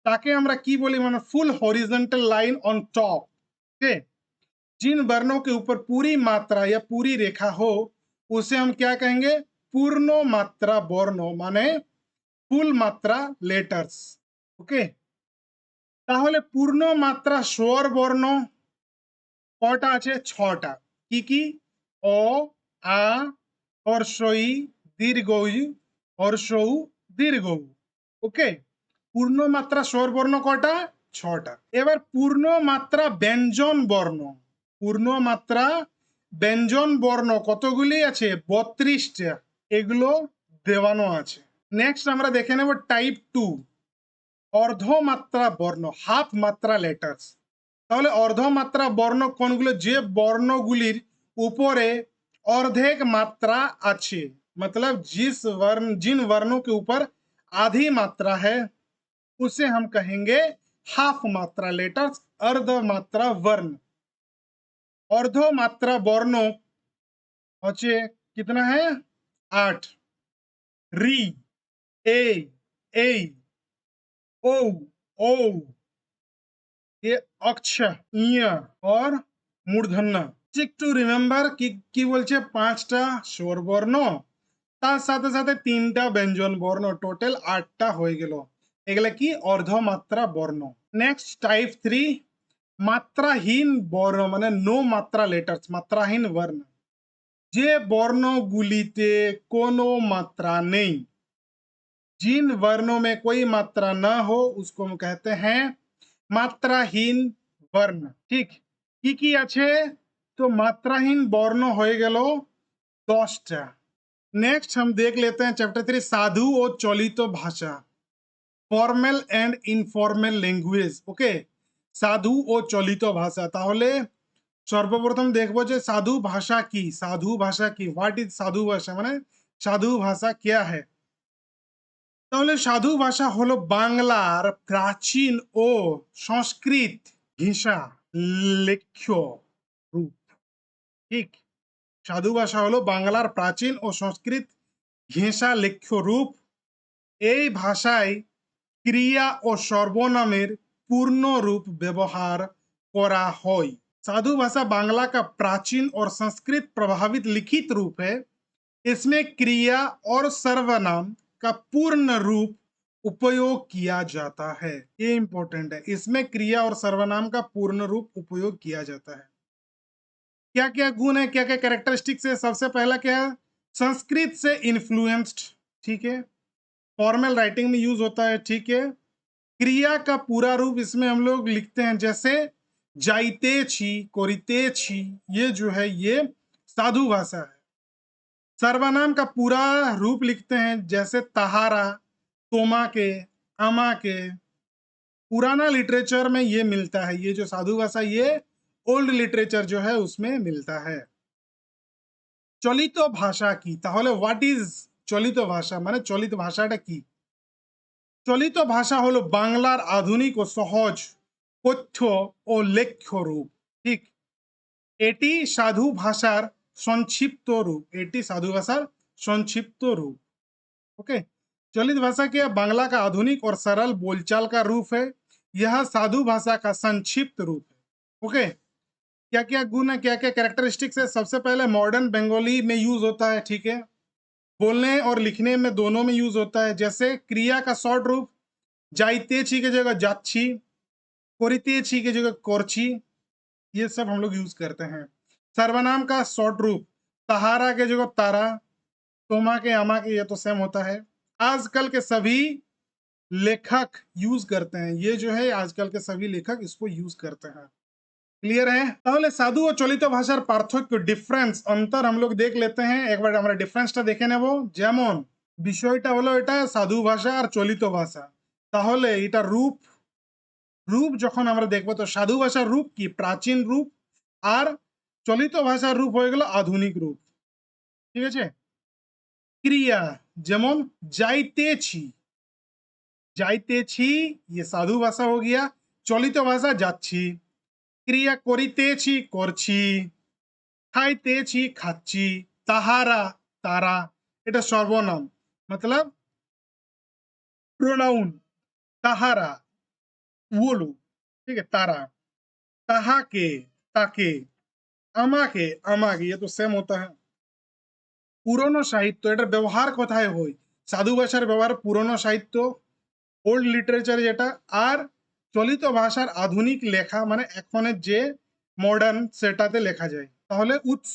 S2: তাকে আমরা কি বলি, মানে full horizontal line on top. Okay, जिन वर्णों के ऊपर पूरी मात्रा या पूरी रेखा हो उसे हम क्या कहेंगे, पूर्ण मात्रा वर्ण, माने ফুল মাত্রা লেটার্স। ওকে, তাহলে পূর্ণ মাত্রা স্বর বর্ণ কটা আছে, 6টা। কি কি, অ, আ, হর্ষই, দীর্ঘই, হর্ষৌ, দীর্ঘৌ। ওকে, পূর্ণ মাত্রা স্বর বর্ণ কটা, 6টা। এবার পূর্ণ মাত্রা ব্যঞ্জন বর্ণ, পূর্ণ মাত্রা ব্যঞ্জন বর্ণ কতগুলি আছে, 32টা। এগুলো দেওয়ানো আছে। নেক্সট আমরা দেখে নেব টাইপ 2, অর্ধমাত্রা বর্ণ, হাফ মাত্রা লেটার্স। তাহলে অর্ধমাত্রা বর্ণ কোনগুলো, যে বর্ণগুলির উপরে অর্ধেক মাত্রা আছে, मतलब जिन वर्णों के ऊपर आधी मात्रा है उसे हम कहेंगे हाफ मात्रा लेटर्स, अर्ध मात्रा वर्ण। अर्ध मात्रा वर्ण होचे कितना है, 8। री, ए, ओ, ओ, ये अक्ष, इया और मूर्धन्य। टू रिमेम्बर কি বলছে, 5টা স্বর বর্ণ, তার সাথে সাথে 3টা ব্যঞ্জন বর্ণ, টোটাল 8টা হয়ে গেল। এগুলা কি, অর্ধমাত্রা বর্ণ। নেক্সট টাইপ 3, মাত্রাহীন বর্ণ, মানে নো মাত্রা লেটার্স, মাত্রাহীন বর্ণ। যে বর্ণগুলিতে কোনো মাত্রা নেই, जिन वर्णों में कोई मात्रा न हो उसको हम कहते हैं মাত্রাহীন বর্ণ। ঠিক, কি কি আছে, তো মাত্রাহীন বর্ণ হয়ে গেল 10টা। नेक्स्ट हम देख लेते हैं चैप्टर 3 साधु और चलित भाषा, ফর্মেল এন্ড ইনফর্মেল ল্যাঙ্গুয়েজ। ওকে, সাধু ও চলিত ভাষা। তাহলে সর্বপ্রথম দেখবো যে সাধু ভাষা কি, সাধু ভাষা কি, হোয়াট ইজ সাধু ভাষা, মানে সাধু ভাষা क्या है। তাহলে সাধু ভাষা হলো বাংলার প্রাচীন ও সংস্কৃত ঘেঁষা লেখ্য রূপ। ঠিক, সাধু ভাষা হলো বাংলার প্রাচীন ও সংস্কৃত ঘেঁষা লেখ্য রূপ। এই ভাষায় ক্রিয়া ও সর্বনামের पूर्ण रूप व्यवहार करा হয়। साधु भाषा बांग्ला का प्राचीन और संस्कृत प्रभावित लिखित रूप है। इसमें क्रिया और सर्वनाम का पूर्ण रूप उपयोग किया जाता है। ये इंपॉर्टेंट है, इसमें क्रिया और सर्वनाम का पूर्ण रूप उपयोग किया जाता है। क्या क्या गुण है, क्या क्या कैरेक्टरिस्टिक्स है। सबसे पहला क्या है, संस्कृत से इन्फ्लुएंस्ड। ठीक है, फॉर्मल राइटिंग में यूज होता है। ठीक है, क्रिया का पूरा रूप इसमें हम लोग लिखते हैं, जैसे जाइते छी, कोरिते छी, ये जो है ये साधु भाषा है। सर्वनाम का पूरा रूप लिखते हैं, जैसे तहारा, तोमा के, अमा के। पुराना लिटरेचर में ये मिलता है, ये जो साधु भाषा ये ओल्ड लिटरेचर जो है उसमें मिलता है। चलित भाषा की, তাহলে व्हाट इज चलित भाषा, মানে চলিত ভাষাটা কি। চলিত ভাষা হলো বাংলার আধুনিক ও সহজ কথ্য ও লেখ্য রূপ। ঠিক, এটি সাধু ভাষার সংক্ষিপ্ত রূপ, এটি সাধু ভাষার संक्षिप्त रूप। ओके, चलित भाषा क्या, बांग्ला का आधुनिक और सरल बोलचाल का रूप है। यह साधु भाषा का संक्षिप्त रूप है। ओके, क्या क्या गुण है, क्या क्या कैरेक्टरिस्टिक्स है। सबसे पहले मॉडर्न बंगाली में यूज होता है। ठीक है, बोलने और लिखने में दोनों में यूज होता है। जैसे क्रिया का शॉर्ट रूप जाइते छी की जगह जाच्छी, कोरिते छी की जगह कोरची, ये सब हम लोग यूज करते हैं। सर्वनाम का शॉर्ट रूप तहारा के जगह तारा, तोमा के, अमा के, ये तो सेम होता है। आजकल के सभी लेखक यूज करते हैं, ये जो है आजकल के सभी लेखक इसको यूज करते हैं। क्लियर है। তাহলে সাধু ও চলিত ভাষার পার্থক্য, ডিফারেন্স, অন্তর हम लोग देख लेते हैं। একবার আমরা ডিফারেন্সটা দেখে নেব। যেমন বিষয়টা হলো এটা সাধু ভাষা আর চলিত ভাষা, তাহলে এটা রূপ, রূপ যখন আমরা দেখবো তো সাধু ভাষার রূপ কি, প্রাচীন রূপ, আর চলিত ভাষার রূপ হয়ে গেল আধুনিক রূপ। ঠিক আছে। ক্রিয়া, যেমন যাইতেছি, যাইতেছি ये साधु भाषा हो गया। চলিত ভাষা যাচ্ছি। ক্রিয়া করিতেছি, করছি। খাইতেছি, খাচ্ছি। তাহারা, তারা, এটা সর্বনাম, मतलब प्रोनाउन। তাহারা वो लोग, ठीक है, तारा। তাহাকে, তাকে। আমাকে, আমাকে, ये तो सेम होता है। পুরনো সাহিত্য, এটার ব্যবহার কোথায় হয়, সাধু ভাষার ব্যবহার পুরনো সাহিত্য, ওল্ড লিটারেচার যেটা, আর চলিত ভাষার আধুনিক লেখা, মানে এখনের যে মডার্ন সেটাতে লেখা যায়। তাহলে উৎস,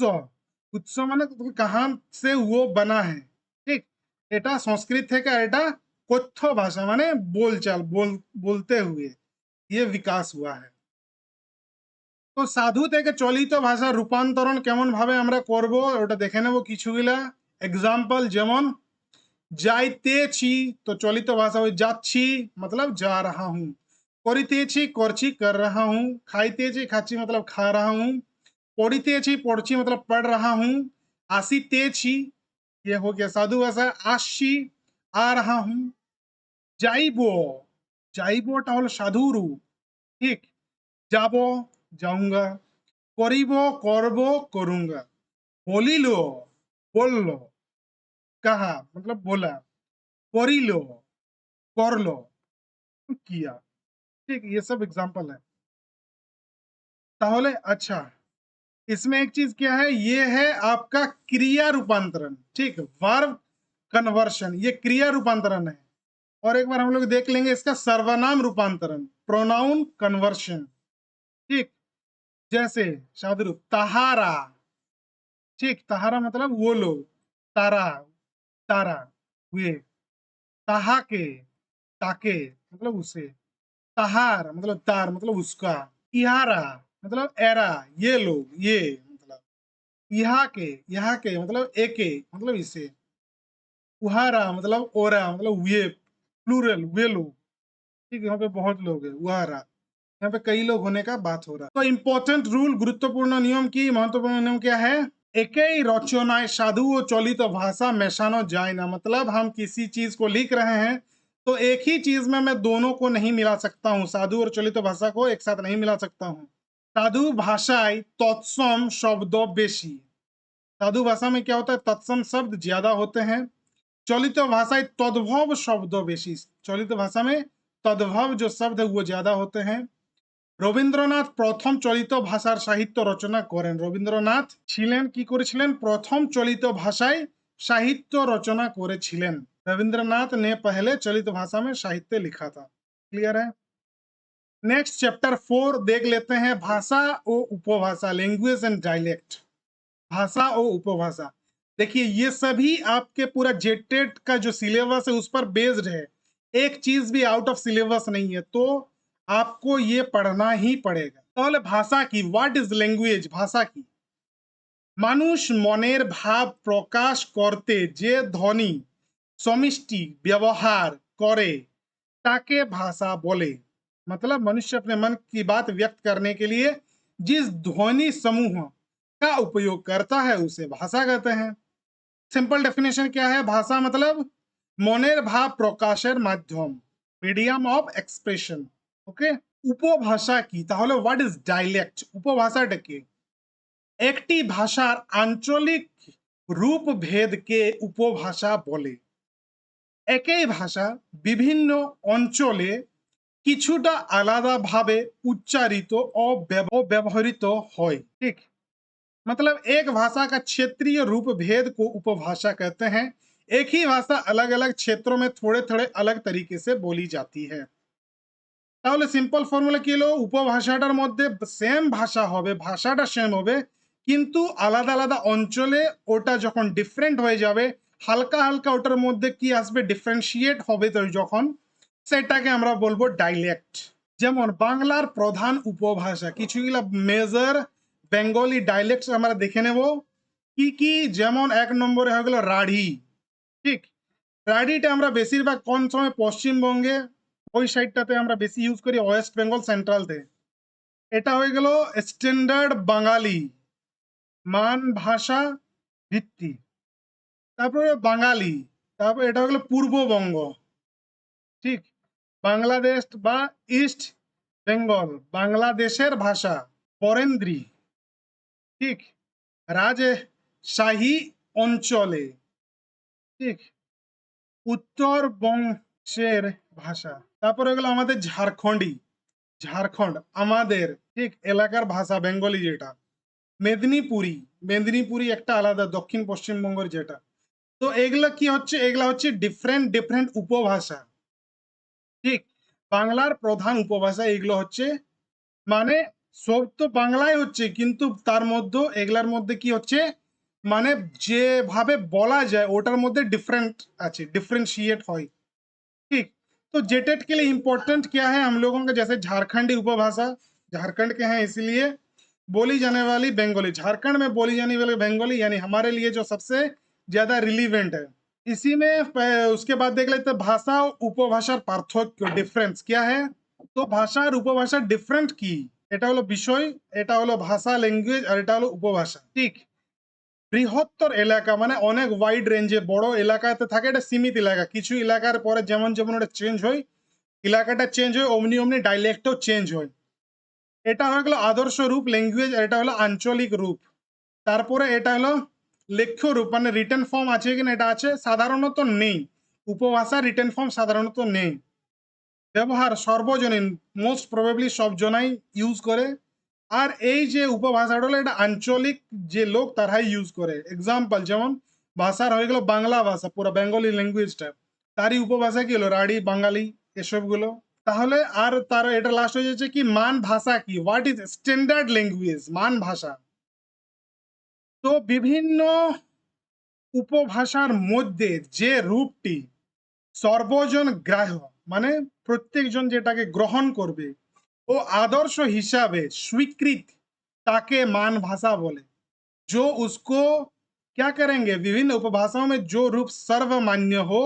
S2: উৎস মানে কাহান সে ও বানা है। ঠিক, এটা সংস্কৃত থেকে, আর এটা কথ্য ভাষা মানে बोलचाल, बोलते हुए ये विकास हुआ है। তো সাধু থেকে চলিত ভাষা রূপান্তরণ কেমন ভাবে আমরা করব ওটা দেখে নেব কিছুগুলা एग्जांपल। যেমন যাইতেছি, তো চলিত ভাষা ওই যাচ্ছি, मतलब जा रहा हूँ। করিতেছি, করছি, कर रहा हूँ। খাইতেছি, খাচ্ছি, मतलब खा रहा हूँ। পড়িতেছি, পড়ছি, मतलब पढ़ रहा हूँ। আসিতেছি, ये हो गया साधु भाषा। আসছি, आ रहा हूँ। যাইবো, যাইবোটা হলো সাধু রূপ। ঠিক, যাবো, जाऊंगा। করিব, করব, करूंगा। বলিল, বলল। कहा, मतलब बोला। করিল, করলো, किया। ठीक, ये सब एग्जांपल है। ताहले अच्छा, इसमें एक चीज क्या है, ये है आपका क्रिया रूपांतरण। ठीक, वर्ब कन्वर्शन, ये क्रिया रूपांतरण है। और एक बार हम लोग देख लेंगे इसका सर्वनाम रूपांतरण, प्रोनाउन कन्वर्शन। ठीक, जैसे साधु रूप तहारा। ठीक, तहारा मतलब वो लोग, तारा, तारा हुए। ताहाके, ताके मतलब उसे। तहार मतलब तार, मतलब उसका। इहारा मतलब एरा, ये लोग, ये मतलब। यहाँ के, यहाँ के मतलब एके, मतलब इसे। उहारा मतलब ओरा मतलब वे, प्लूरल वे लोग। ठीक है, यहाँ पे बहुत लोग हैं, उहारा। यहाँ पे कई लोग होने का बात हो रहा है। तो इंपॉर्टेंट रूल, गुरुत्वपूर्ण नियम की महत्वपूर्ण नियम क्या है? एकई रचनाएं साधु व चलित भाषा मेशानो जाए ना। मतलब हम किसी चीज को लिख रहे हैं तो एक ही चीज में मैं दोनों को नहीं मिला सकता हूँ, साधु और चलित भाषा को एक साथ नहीं मिला सकता हूँ। साधु भाषाएं तत्सम शब्द बेशी। साधु भाषा में क्या होता है? तत्सम शब्द ज्यादा होते हैं। चलित भाषाएं तद्भव शब्द बेशी। चलित भाषा में तद्भव जो शब्द है वो ज्यादा होते हैं। রবীন্দ্রনাথ প্রথম চলিত ভাষার সাহিত্য রচনা করেন। রবীন্দ্রনাথ ছিলেন কি করেছিলেন? প্রথম চলিত ভাষায় साहित्य रचना করেছিলেন। रविंद्रनाथ ने पहले चलित भाषा में साहित्य लिखा था। क्लियर है? नेक्स्ट चैप्टर 4 देख लेते हैं, भाषा और उपभाषा, लैंग्वेज एंड डायलेक्ट। भाषा और उपभाषा, देखिए ये सभी आपके पूरा जेटेट का जो सिलेबस है उस पर बेस्ड है। एक चीज भी आउट ऑफ सिलेबस नहीं है, तो आपको ये पढ़ना ही पड़ेगा। तो भाषा की, व्हाट इज लैंग्वेज? भाषा की মানুষ মনের ভাব প্রকাশ করতে যে ধ্বনি সমিষ্টি व्यवहार करे ताके भाषा बोले। मतलब मनुष्य अपने मन की बात व्यक्त करने के लिए जिस ध्वनि समूह का उपयोग करता है उसे भाषा कहते हैं। सिंपल डेफिनेशन क्या है? भाषा मतलब মনের ভাব প্রকাশের মাধ্যম, মিডিয়াম অফ এক্সপ্রেশন। ওকে, উপভাষা কি তাহলে? What is dialect? উপভাষাটা কি? একটি ভাষার আঞ্চলিক রূপ ভেদকে উপভাষা বলে। একই ভাষা বিভিন্ন অঞ্চলে কিছুটা আলাদাভাবে उच्चारित और व्यवहृत হয়। ठीक, मतलब एक भाषा का क्षेत्रीय रूप भेद को उपभाषा कहते हैं। एक ही भाषा अलग अलग क्षेत्रों में थोड़े थोड़े अलग तरीके से बोली जाती है। তাহলে সিম্পল ফর্মুলা কি হলো? উপভাষাটার মধ্যে সেম ভাষা হবে, ভাষাটা সেম হবে, কিন্তু আলাদা আলাদা অঞ্চলে ওটা যখন ডিফারেন্ট হয়ে যাবে, হালকা হালকা ওটার মধ্যে কি আসবে? ডিফারেন্সিয়েট হবে, তো যখন সেটাকে আমরা বলবো ডাইলেক্ট। যেমন বাংলার প্রধান উপভাষা, কিছুগুলা মেজর বেঙ্গলি ডাইলেক্ট আমরা দেখে নেব কি কি। যেমন 1 নম্বরে হয়ে গেল রাঢ়ী। ঠিক, রাঢ়ীটা আমরা বেশিরভাগ কোন সময়? পশ্চিমবঙ্গে ওই সাইডটাতে আমরা বেশি ইউজ করি, ওয়েস্ট বেঙ্গল সেন্ট্রালতে। এটা হয়ে গেল স্ট্যান্ডার্ড বাঙালি, মান ভাষা ভিত্তি। তারপরে বাঙালি, তারপর এটা হয়ে গেল পূর্ববঙ্গ। ঠিক, বাংলাদেশ বা ইস্ট বেঙ্গল, বাংলাদেশের ভাষা। বরেন্দ্রী। ঠিক, রাজশাহী অঞ্চলে। ঠিক, উত্তরবঙ্গের ভাষা। তারপরে হয়ে গেল আমাদের ঝাড়খণ্ডী, ঝাড়খণ্ড আমাদের ঠিক এলাকার ভাষা বেঙ্গলি যেটা। মেদিনীপুরি, মেদিনীপুরি একটা আলাদা দক্ষিণ পশ্চিমবঙ্গের যেটা। তো এগুলা কি হচ্ছে? এগুলা হচ্ছে ডিফারেন্ট ডিফারেন্ট উপভাষা। ঠিক, বাংলার প্রধান উপভাষা এগুলো হচ্ছে, মানে সব তো বাংলায় হচ্ছে, কিন্তু তার মধ্যে এগুলার মধ্যে কি হচ্ছে, মানে যেভাবে বলা যায় ওটার মধ্যে डिफरेंट আছে, डिफरेंशिएट হয়। ठीक, तो जेटेट के लिए इंपॉर्टेंट क्या है? हम लोगों का जैसे झारखंडी उपभाषा, झारखंड के हैं इसलिए बोली जाने वाली बेंगोली, झारखंड में बोली जाने वाली बेंगोली यानी हमारे लिए जो सबसे ज्यादा रिलीवेंट है। इसी में उसके बाद देख लेते हैं भाषा और उपभाषार पार्थक्य, डिफरेंस क्या है। तो भाषा और उपभाषा डिफरेंट की, এটা হলো বিষয়, এটা হলো ভাষা ল্যাঙ্গুয়েজ, আর এটা হলো উপভাষা। ঠিক, বৃহত্তর এলাকা মানে অনেক ওয়াইড রেঞ্জে, বড় এলাকাতে থাকে, এটা সীমিত এলাকা। কিছু এলাকার পরে যেমন যেমন ওটা চেঞ্জ হয়, এলাকাটা চেঞ্জ হয়, অমনি অমনি ডাইলেক্টও চেঞ্জ হয়। এটা হয়ে গেল আদর্শ রূপ ল্যাঙ্গুয়েজ, আর এটা হলো আঞ্চলিক রূপ। তারপরে এটা হলো লেখ্য রূপ, মানে রিটেন ফর্ম আছে কিনা, এটা আছে, সাধারণত নেই। উপভাষা রিটেন ফর্ম সাধারণত নেই। ব্যবহার সর্বজনীন, মোস্ট প্রবাবলি সব জনাই ইউজ করে। আর এই যে উপভাষাটা হলো এটা আঞ্চলিক যে লোক তারাই ইউজ করে। এক্সাম্পল যেমন ভাষার হয়ে গেল বাংলা ভাষা, পুরো বেঙ্গলি ল্যাঙ্গুয়েজটা, তারই উপভাষা কি হলো? রাঢ়ী, বাঙালি, এসবগুলো। তাহলে আর তার এটা লাস্ট হয়ে যাচ্ছে কি, মান ভাষা কি? What is standard language? মান ভাষা। তো বিভিন্ন উপভাষার মধ্যে যে রূপটি সর্বজন গ্রাহ্য, মানে প্রত্যেকজন যেটাকে গ্রহণ করবে ও आदर्श हिसाबे स्वीकृत, ताके मान भाषा बोले। जो उसको क्या करेंगे, विभिन्न उपभाषाओं में जो रूप सर्वमान्य हो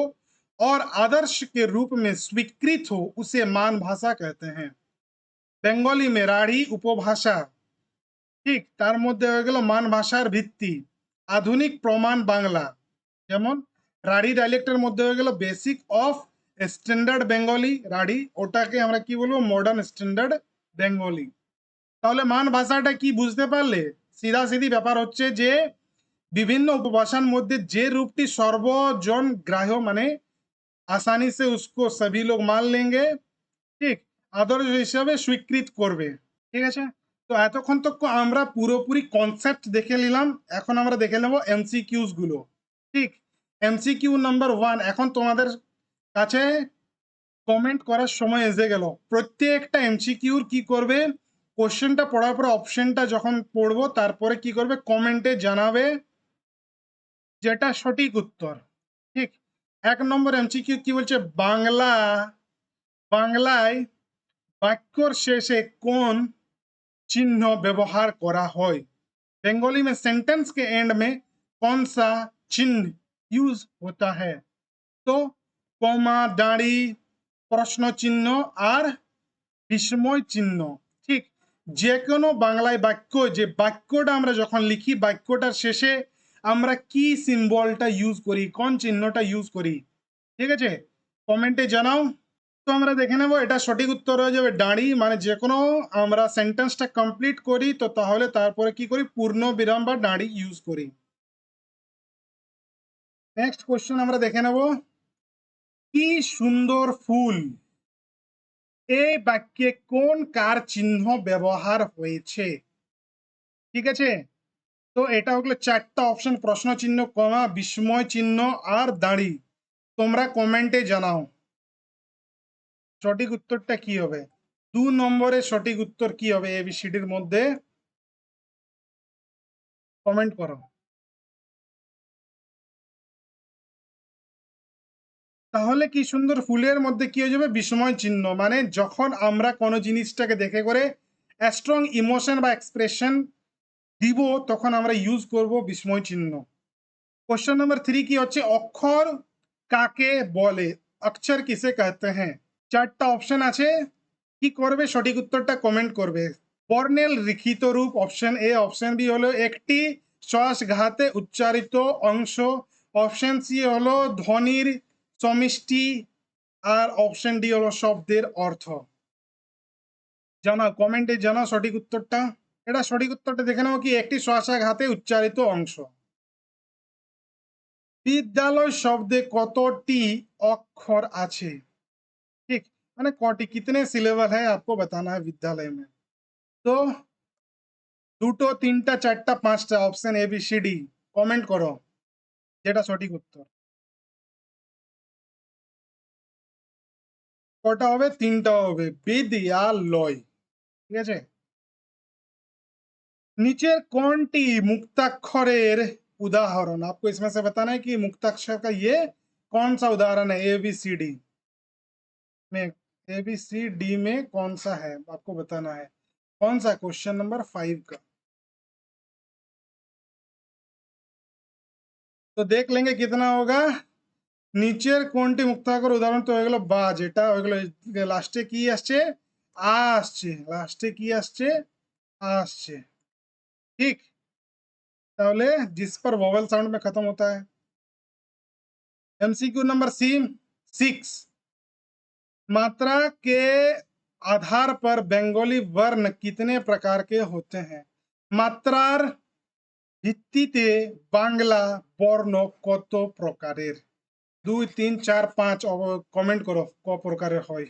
S2: और आदर्श के रूप में स्वीकृत हो उसे मान भाषा कहते हैं। बेंगली में राढ़ी उपभाषा, ठीक, तार मध्य হয়ে গেল মান ভাষার ভিত্তি। আধুনিক প্রমাণ বাংলা, যেমন রাঢ়ি ডায়ালেক্টের মধ্যে হয়ে গেল basic of standard Bengali Rarhi, ওটাকে আমরা কি বলবো, মডার্ন স্ট্যান্ডার্ড বেঙ্গলি। তাহলে মান ভাষাটা কি বুঝতে পারলে? সিধা সিধি ব্যাপার হচ্ছে যে বিভিন্ন उपभाषाর মধ্যে যে রূপটি সর্বজন গ্রাহ্য মানে आसानी से उसको सभी लोग मान लेंगे, ঠিক, আদর্শ হিসাবে স্বীকৃত করবে। ঠিক আছে, তো এতক্ষণ তো আমরা পুরোপুরি কনসেপ্ট দেখে নিলাম, এখন আমরা দেখে নেব এমসিকিউজ গুলো। ঠিক, এমসিকিউ নাম্বার 1, এখন তোমাদের কাছে কমেন্ট করার সময় এসে গেল। প্রত্যেকটা এমসিকিউর কি করবে, কোশ্চেনটা পড়ার পর অপশনটা যখন পড়বো তারপরে কি করবে, কমেন্টে জানাবে যেটা সঠিক উত্তর। ঠিক, 1 নম্বর এমসিকিউ কি বলছে, বাংলায় বাক্যর শেষে কোন चिन्ह व्यवहार करा হয়। बंगाली में सेंटेंस के एंड में कौन सा चिन्ह यूज होता है? तो कॉमा, दाढ़ी, प्रश्न चिन्ह और विस्मय चिन्ह। ठीक, যে কোনো বাংলায় বাক্য, যে বাক্যটা আমরা যখন লিখি বাক্যটার শেষে আমরা কি সিম্বলটা ইউজ করি, কোন চিহ্নটা ইউজ করি। ঠিক আছে, কমেন্টে জানাও। তো আমরা দেখে নেব, এটা সঠিক উত্তর হয়ে যাবে দাঁড়ি, মানে যে কোনো আমরা সেন্টেন্সটা কমপ্লিট করি তো তাহলে তারপরে কি করি, পূর্ণ বিরাম বা দাঁড়ি ইউজ করি। নেক্সট কোশ্চেন আমরা দেখে নেব, কি সুন্দর ফুল এই বাক্যে কোন কার চিহ্ন ব্যবহার হয়েছে। ঠিক আছে, তো এটা হলো 4টা অপশন, প্রশ্ন চিহ্ন, কমা, বিস্ময় চিহ্ন আর দাঁড়ি। তোমরা কমেন্টে জানাও সঠিক উত্তরটা কি হবে। 2 নম্বরের সঠিক উত্তর কি হবে এবিসিডির মধ্যে, কমেন্ট করো। তাহলে কি সুন্দর ফুলের মধ্যে কি হয়ে যাবে, বিস্ময় চিহ্ন, মানে যখন আমরা কোনো জিনিসটাকে দেখে করে স্ট্রং ইমোশন বা এক্সপ্রেশন দিব তখন আমরা ইউজ করব বিস্ময় চিহ্ন। কোশ্চেন নাম্বার 3 কি হচ্ছে, অক্ষর কাকে বলে, অক্ষর কিসে कहते हैं। 4টা অপশন আছে, কি করবে, সঠিক উত্তরটা কমেন্ট করবে। বর্ণের লিখিত রূপ, অপশন এ, অপশন বি হলো একটি শ্বাসঘাতে উচ্চারিত অংশ, অপশন সি হলো ধ্বনির সমিষ্টি, আর অপশন ডি হলো শব্দের অর্থ। জানাও কমেন্টে জানাও সঠিক উত্তরটা। এটা সঠিক উত্তরটা দেখে নাও, কি একটি শ্বাসঘাতে উচ্চারিত অংশ। বিদ্যালয় শব্দে কতটি অক্ষর আছে। ঠিক, মানে কটি, कितने सिलेबल है आपको बताना है विद्यालय में। तो 2টো 3টা 4টা 5টা option A B C D, comment করো যেটা সঠিক উত্তর। কটা হবে, 3টা হবে, বিদ্যালয়। ঠিক আছে, नीचे कौनटी मुक्ताक्षरेर उदाहरण, आपको इसमें से बताना है कि मुक्ताक्षर का ये कौन सा उदाहरण है, ए बी सी डी में, ए बी सी डी में कौन सा है आपको बताना है। कौन सा, क्वेश्चन नंबर 5 का। तो देख लेंगे कितना होगा। নিচের কোনটি মুক্তাক্ষর উদাহরণ, তো হয়ে গেল বা, যেটা হয়ে গেল লাস্টে কি আসছে, আ আসছে, লাস্টে কি আসছে, আ আসছে। ঠিক, তাহলে जिस पर वोवेल साउंड में खत्म होता है। एमसीक्यू नंबर 6, मात्रा के आधार पर बेंगोली वर्ण कितने प्रकार के होते हैं। मात्रार ভিত্তিতে বাংলা বর্ণ কত প্রকারের। 2 3 4 5 কমেন্ট করো ক প্রকারের হয়।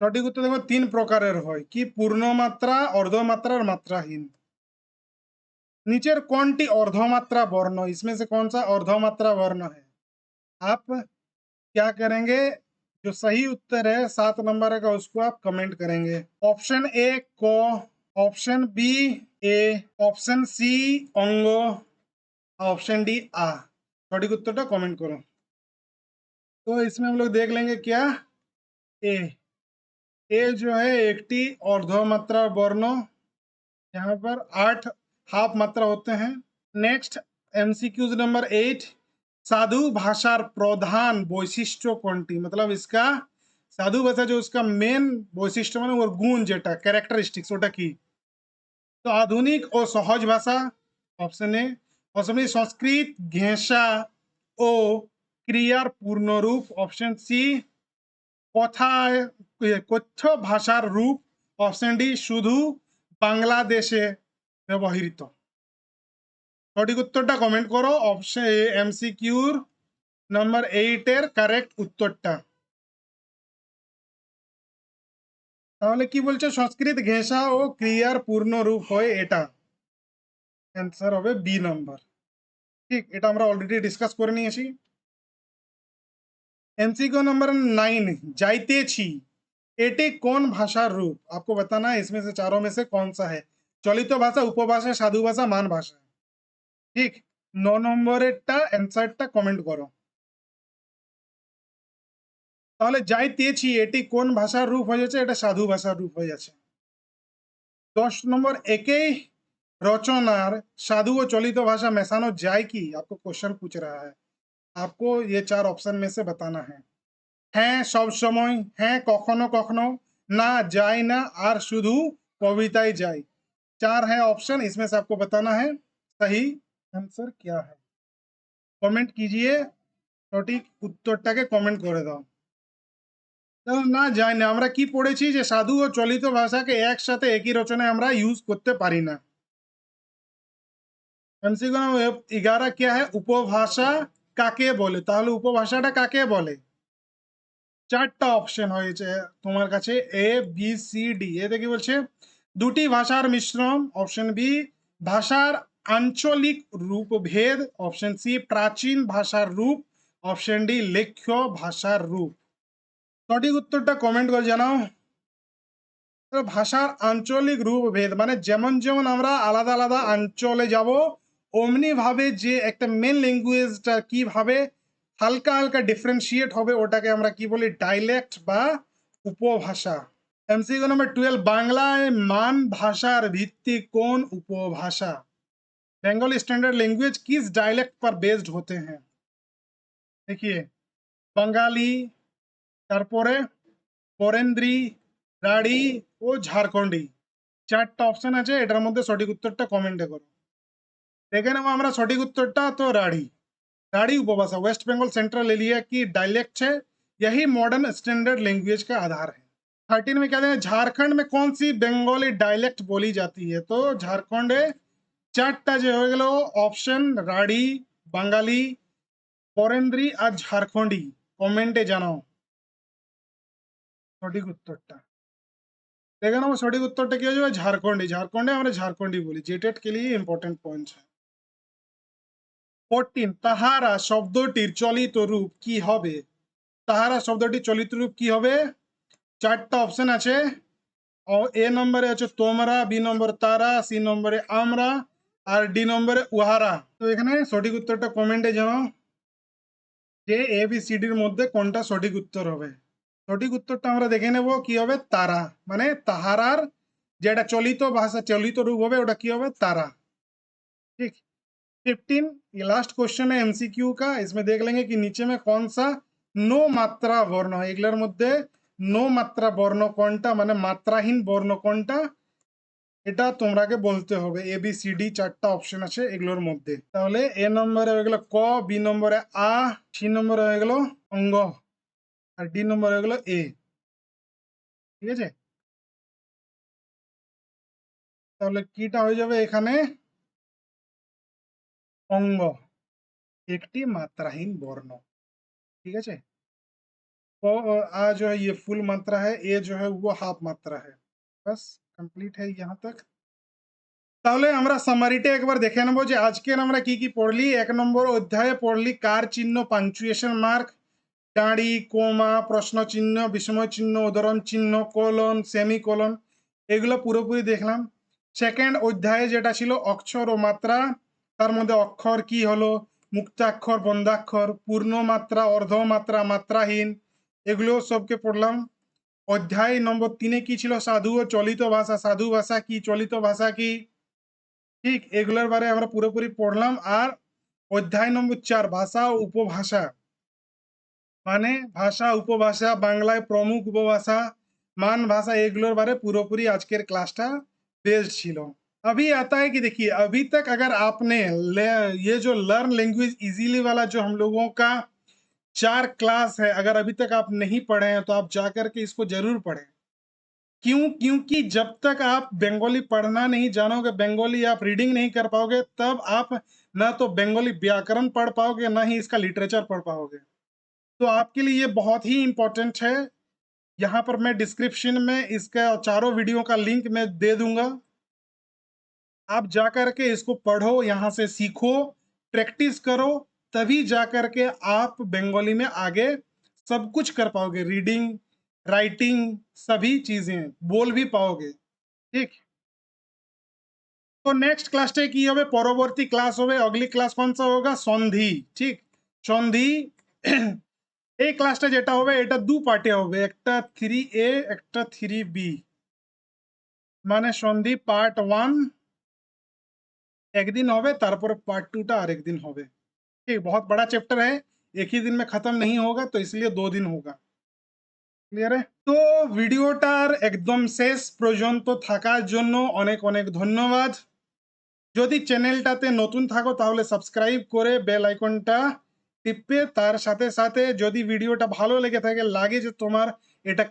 S2: সঠিক উত্তর দেখো 3 প্রকারের হয়, কি পূর্ণমাত্রা, অর্ধমাত্রা আর মাত্রাহীন। नीचे कौनटी अर्धमात्रा वर्ण, इसमें से कौन सा अर्धमात्रा वर्ण है। आप क्या करेंगे, जो सही उत्तर है 7 नंबर का उसको आप कमेंट करेंगे। ऑप्शन ए को, ऑप्शन बी ए, ऑप्शन सी अंग, ऑप्शन डी आ। सঠিক उत्तरটা कमेंट करो। तो इसमें हम लोग देख लेंगे क्या, ए, ए जो है एकटी अर्धमात्रा वर्ण, यहाँ पर 8 हाफ मात्रा होते हैं। নেক্সট एमसीक्यूज नंबर 8, साधु भाषार प्रधान বৈশিষ্ট্য কোনটি, मतलब इसका साधु भाषा जो उसका मेन বৈশিষ্ট্য মানে ওর গুণ যেটা ক্যারেক্টারিস্টিক্স ওটা কি। তো আধুনিক ও সহজ ভাষা অপশন এ, অপশন বি সংস্কৃত ঘেঁষা ও ক্রিয়ার পূর্ণরূপ, অপশন সি কথায় কথ্য ভাষার রূপ, অপশন ডি শুধু বাংলাদেশে ব্যবহৃত। সঠিক উত্তরটা কমেন্ট করো। অপশন এ এমসিকিউর নাম্বার 8 এর কারেক্ট উত্তরটা। তাহলে কি বলছে, সংস্কৃত ঘেঁষা ও ক্রিয়ার পূর্ণ রূপ হয় এটা, অ্যান্সার হবে বি নাম্বার। ঠিক, এটা আমরা অলরেডি ডিসকাস করে নিয়েছি। एमसीक्यू नंबर 9, जाइतेछी एटे कौन भाषा रूप, आपको बताना है इसमें से चारों में से कौन सा है। चलित भाषा, उपभाषा, साधु भाषा, मान भाषा। ठीक, 9 নম্বরেরটা অ্যান্সারটা কমেন্ট করো। তাহলে যাইতেছি এটি কোন ভাষার রূপ হয়ে যাচ্ছে, এটা সাধু ভাষার রূপ হয়ে যাচ্ছে। 10 নম্বর, একই রচনার साधु और चलित भाषा मेशानो जाए कि, आपको क्वेश्चन पूछ रहा है, आपको ये 4 ऑप्शन में से बताना है। হ্যাঁ সব সময়, হ্যাঁ কখনো কখনো, না যায় না, আর শুধু কবিতায় যায়। 4 है ऑप्शन, इसमें से आपको बताना है सही आंसर क्या है। কমেন্ট कीजिए, সঠিক উত্তরটাকে কমেন্ট করে দাও। তো না যায় না, আমরা কি পড়েছি যে সাধু ও চলিত ভাষাকে একসাথে একই রচনায় আমরা ইউজ করতে পারি না। এমসিকিউ 11 क्या है, উপভাষা কাকে বলে, তাহলে উপভাষাটা কাকে বলে। 4টা অপশন হয়েছে তোমার কাছে, এ বি সি ডি। এতে কি বলছে, দুটি ভাষার মিশ্রণ, অপশন বি ভাষার আঞ্চলিক রূপভেদ, অপশন সি প্রাচীন ভাষার রূপ, অপশন ডি লেখ্য ভাষার রূপ। সঠিক উত্তরটা কমেন্ট করে জানাও। তো ভাষার আঞ্চলিক রূপভেদ মানে যেমন যেমন আমরা আলাদা আলাদা অঞ্চলে যাব, অমনি ভাবে যে একটা মেন ল্যাঙ্গুয়েজটা কিভাবে হালকা হালকা ডিফারেন্সিয়েট হবে, ওটাকে আমরা কি বলি, ডাইলেক্ট বা উপভাষা। एमसीक्यू नंबर 12, बांग्लाয় मान भाषार ভিত্তি কোন উপভাষা। बंगाली स्टैंडर्ड लैंग्वेज किस डायलेक्ट पर बेस्ड होते हैं। देखिए, बंगाली, তারপরে পরেন্দ্রি, রাঢ়ী ও ঝাড়খণ্ডী। 4টা অপশন আছে, এটার মধ্যে সঠিক উত্তরটা কমেন্টে করো। দেখে নেবো আমরা সঠিক उत्तरটা। तो राढ़ी, राढ़ी उपभाषा वेस्ट बंगाल सेंट्रल एरिया की डायलेक्ट है, यही मॉडर्न स्टैंडर्ड लैंग्वेज का आधार है। 13 में कहते हैं झारखंड में कौन सी बंगाली डायलेक्ट बोली जाती है, तो झारखंड 4টা যে হয়ে গেল অপশন, রাঢ়ী, বাঙালি, পরেন্দ্রি আর ঝাড়খণ্ডী। কমেন্টে জানাও সঠিক উত্তরটা। দেখে নেবো সঠিক উত্তরটা কি হয়ে যাবে, ঝাড়খণ্ডী। ঝাড়খণ্ডে আমরা ঝাড়খণ্ডী বলি, जेटेट के लिए इंपॉर्टेंट पॉइंट है। 14, তাহারা শব্দটির চলিত রূপ কি হবে। তাহারা শব্দটির চলিত রূপ কি হবে, 4টা অপশন আছে। এ নম্বরে আছে তোমরা, বি নম্বরে তারা, সি নম্বরে আমরা, আর ডি নম্বরে উহারা। তো এখানে সঠিক উত্তরটা কমেন্টে জানাও যে এ বি সি ডির মধ্যে কোনটা সঠিক উত্তর হবে। সঠিক উত্তরটা আমরা দেখে নেব কি হবে, তারা, মানে তাহারার যেটা চলিত ভাষা চলিত রূপ হবে ওটা কি হবে, তারা। ठीक। 15, ये लास्ट क्वेश्चन है एमसीक्यू का, इसमें देख लेंगे कि नीचे में कौन सा नो मात्रा वर्ण है। এগুলোর মধ্যে নো মাত্রা বর্ণ কোনটা, মানে মাত্রাহীন বর্ণ কোনটা, এটা তোমরাকে বলতে হবে। এ বি সি ডি 4টা অপশন আছে এগুলোর মধ্যে। তাহলে এ নম্বরে হয়ে গেল ক, বি নম্বরে আ, সি নম্বরে হয়ে গেল অঙ্গ, আর ডি নম্বরে হয়ে গেল এ। ঠিক আছে, তাহলে কিটা হয়ে যাবে এখানে, অঙ্গ একটি মাত্রাহীন বর্ণ। ঠিক আছে, तो आ जो है ये फुल मात्रा है, ए जो है वो हाफ मात्रा है। बस कंप्लीट है यहाँ तक। তাহলে আমরা সামারিটা একবার দেখে নেব যে আজকের আমরা কি কি পড়লি। 1 নম্বর অধ্যায়ে পড়লি কার চিহ্ন, পাঞ্চুয়েশন মার্ক, দাঁড়ি, কোমা, প্রশ্ন চিহ্ন, বিস্ময় চিহ্ন, উদাহরণ চিহ্ন, কোলন, সেমিকোলন, এগুলো পুরোপুরি দেখলাম। সেকেন্ড অধ্যায়ে যেটা ছিল অক্ষর ও মাত্রা, তার মধ্যে অক্ষর কি হলো, মুক্তাক্ষর, বন্ধাক্ষর, পূর্ণমাত্রা, অর্ধমাত্রা, মাত্রাহীন, এগুলো সবকে পড়লাম। অধ্যায় নম্বর 3 কি ছিল, সাধু ও চলিত ভাষা, সাধু ভাষা কি, চলিত ভাষা কি। ঠিক এগুলোর বারে আমরা পুরোপুরি পড়লাম। আর অধ্যায় নম্বর 4 ভাষা ও উপভাষা, মানে ভাষা উপভাষা, बांग्लाয় प्रमुख उपभाषा, मान भाषा, এগুলোর বারে পুরোপুরি আজকের ক্লাসটা बेस्ड ছিল। अभी आता है कि देखिए, अभी तक अगर आपने ये जो लर्न लैंग्वेज इजीली वाला जो हम लोगों का 4 क्लास है, अगर अभी तक आप नहीं पढ़े हैं तो आप जाकर के इसको जरूर पढ़ें। क्यों? क्योंकि जब तक आप बंगाली पढ़ना नहीं जानोगे, बंगाली आप रीडिंग नहीं कर पाओगे, तब आप ना तो बंगाली व्याकरण पढ़ पाओगे, ना ही इसका लिटरेचर पढ़ पाओगे। तो आपके लिए ये बहुत ही इंपॉर्टेंट है। यहाँ पर मैं डिस्क्रिप्शन में इसका चारों वीडियो का लिंक मैं दे दूंगा। आप जाकर के इसको पढ़ो, यहाँ से सीखो, प्रैक्टिस करो, तभी जाकर के आप बंगाली में आगे सब कुछ कर पाओगे। रीडिंग, राइटिंग, सभी चीजें बोल भी पाओगे। ठीक, तो नेक्स्ट क्लासटे কি হবে, পরবর্তী ক্লাস হবে, অগলি ক্লাস কোনসা হোগা, সন্ধি। ঠিক, সন্ধি। এই ক্লাসটা যেটা হবে এটা দু পার্টে হবে, একটা 3A একটা 3B, মানে সন্ধি পার্ট 1 একদিন হবে, তারপরে पार्ट 2 টা আরেক দিন হবে। ठीक, बहुत बड़ा चैप्टर है, एक ही दिन में खत्म नहीं होगा, तो इसलिए 2 दिन होगा। ক্লিয়ার? তো ভিডিওটার একদম শেষ পর্যন্ত থাকার জন্য অনেক অনেক ধন্যবাদ। যদি চ্যানেলটাতে নতুন থাকো তাহলে সাবস্ক্রাইব করে বেল আইকনটা টিপে, তার সাথে সাথে যদি ভিডিওটা ভালো লেগে থাকে, লাগে যে তোমার এটা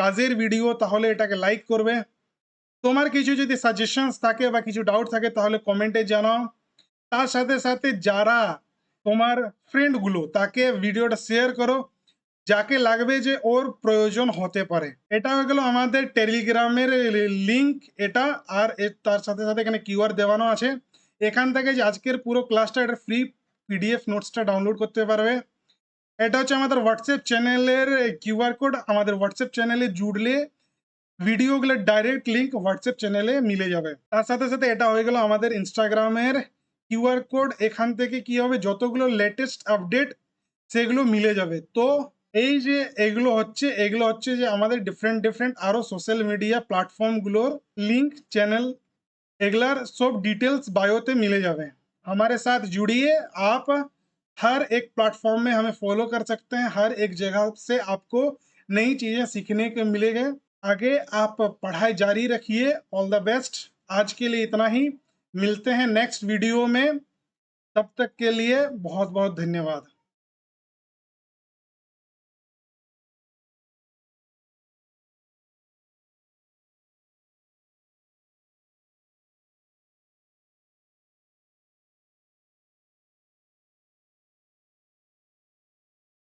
S2: কাজের ভিডিও, তাহলে এটাকে লাইক করবে। তোমার কিছু যদি সাজেশনস থাকে বা কিছু ডাউট থাকে তাহলে কমেন্টে জানাও। তার সাথে সাথে যারা তোমার ফ্রেন্ডগুলো, তাকে ভিডিওটা শেয়ার করো, যাকে লাগবে যে ওর প্রয়োজন হতে পারে। এটা হয়ে গেল আমাদের টেলিগ্রামের লিংক এটা। আর তার সাথে সাথে এখানে কিউআর দেওয়ানো আছে, এখান থেকে যে আজকের পুরো ক্লাসটা এটা ফ্রি পিডিএফ নোটসটা ডাউনলোড করতে পারবে। এটা হচ্ছে আমাদের হোয়াটসঅ্যাপ চ্যানেলের কিউআর কোড। আমাদের হোয়াটসঅ্যাপ চ্যানেলে জুড়লে ভিডিওগুলোর ডাইরেক্ট লিঙ্ক হোয়াটসঅ্যাপ চ্যানেলে মিলে যাবে। তার সাথে সাথে এটা হয়ে গেল আমাদের ইনস্টাগ্রামের কিউআর কোড। এখান থেকে কি হবে, যতগুলো লেটেস্ট আপডেট সেগুলো মিলে যাবে। তো এই যে এগুলো হচ্ছে যে আমাদের ডিফারেন্ট ডিফারেন্ট আরো সোশ্যাল মিডিয়া প্ল্যাटफॉर्मগুলোর लिंक चैनल, एगलर सब डिटेल्स बायोते मिले जावे। हमारे साथ जुड़िए, आप हर एक प्लेटफॉर्म में हमें फॉलो कर सकते हैं, हर एक जगह से आपको नई चीजें सीखने को मिलेंगे। आगे आप पढ़ाई जारी रखिए। All the best. आज के लिए इतना ही, मिलते हैं नेक्स्ट वीडियो में, तब तक के लिए बहुत बहुत धन्यवाद।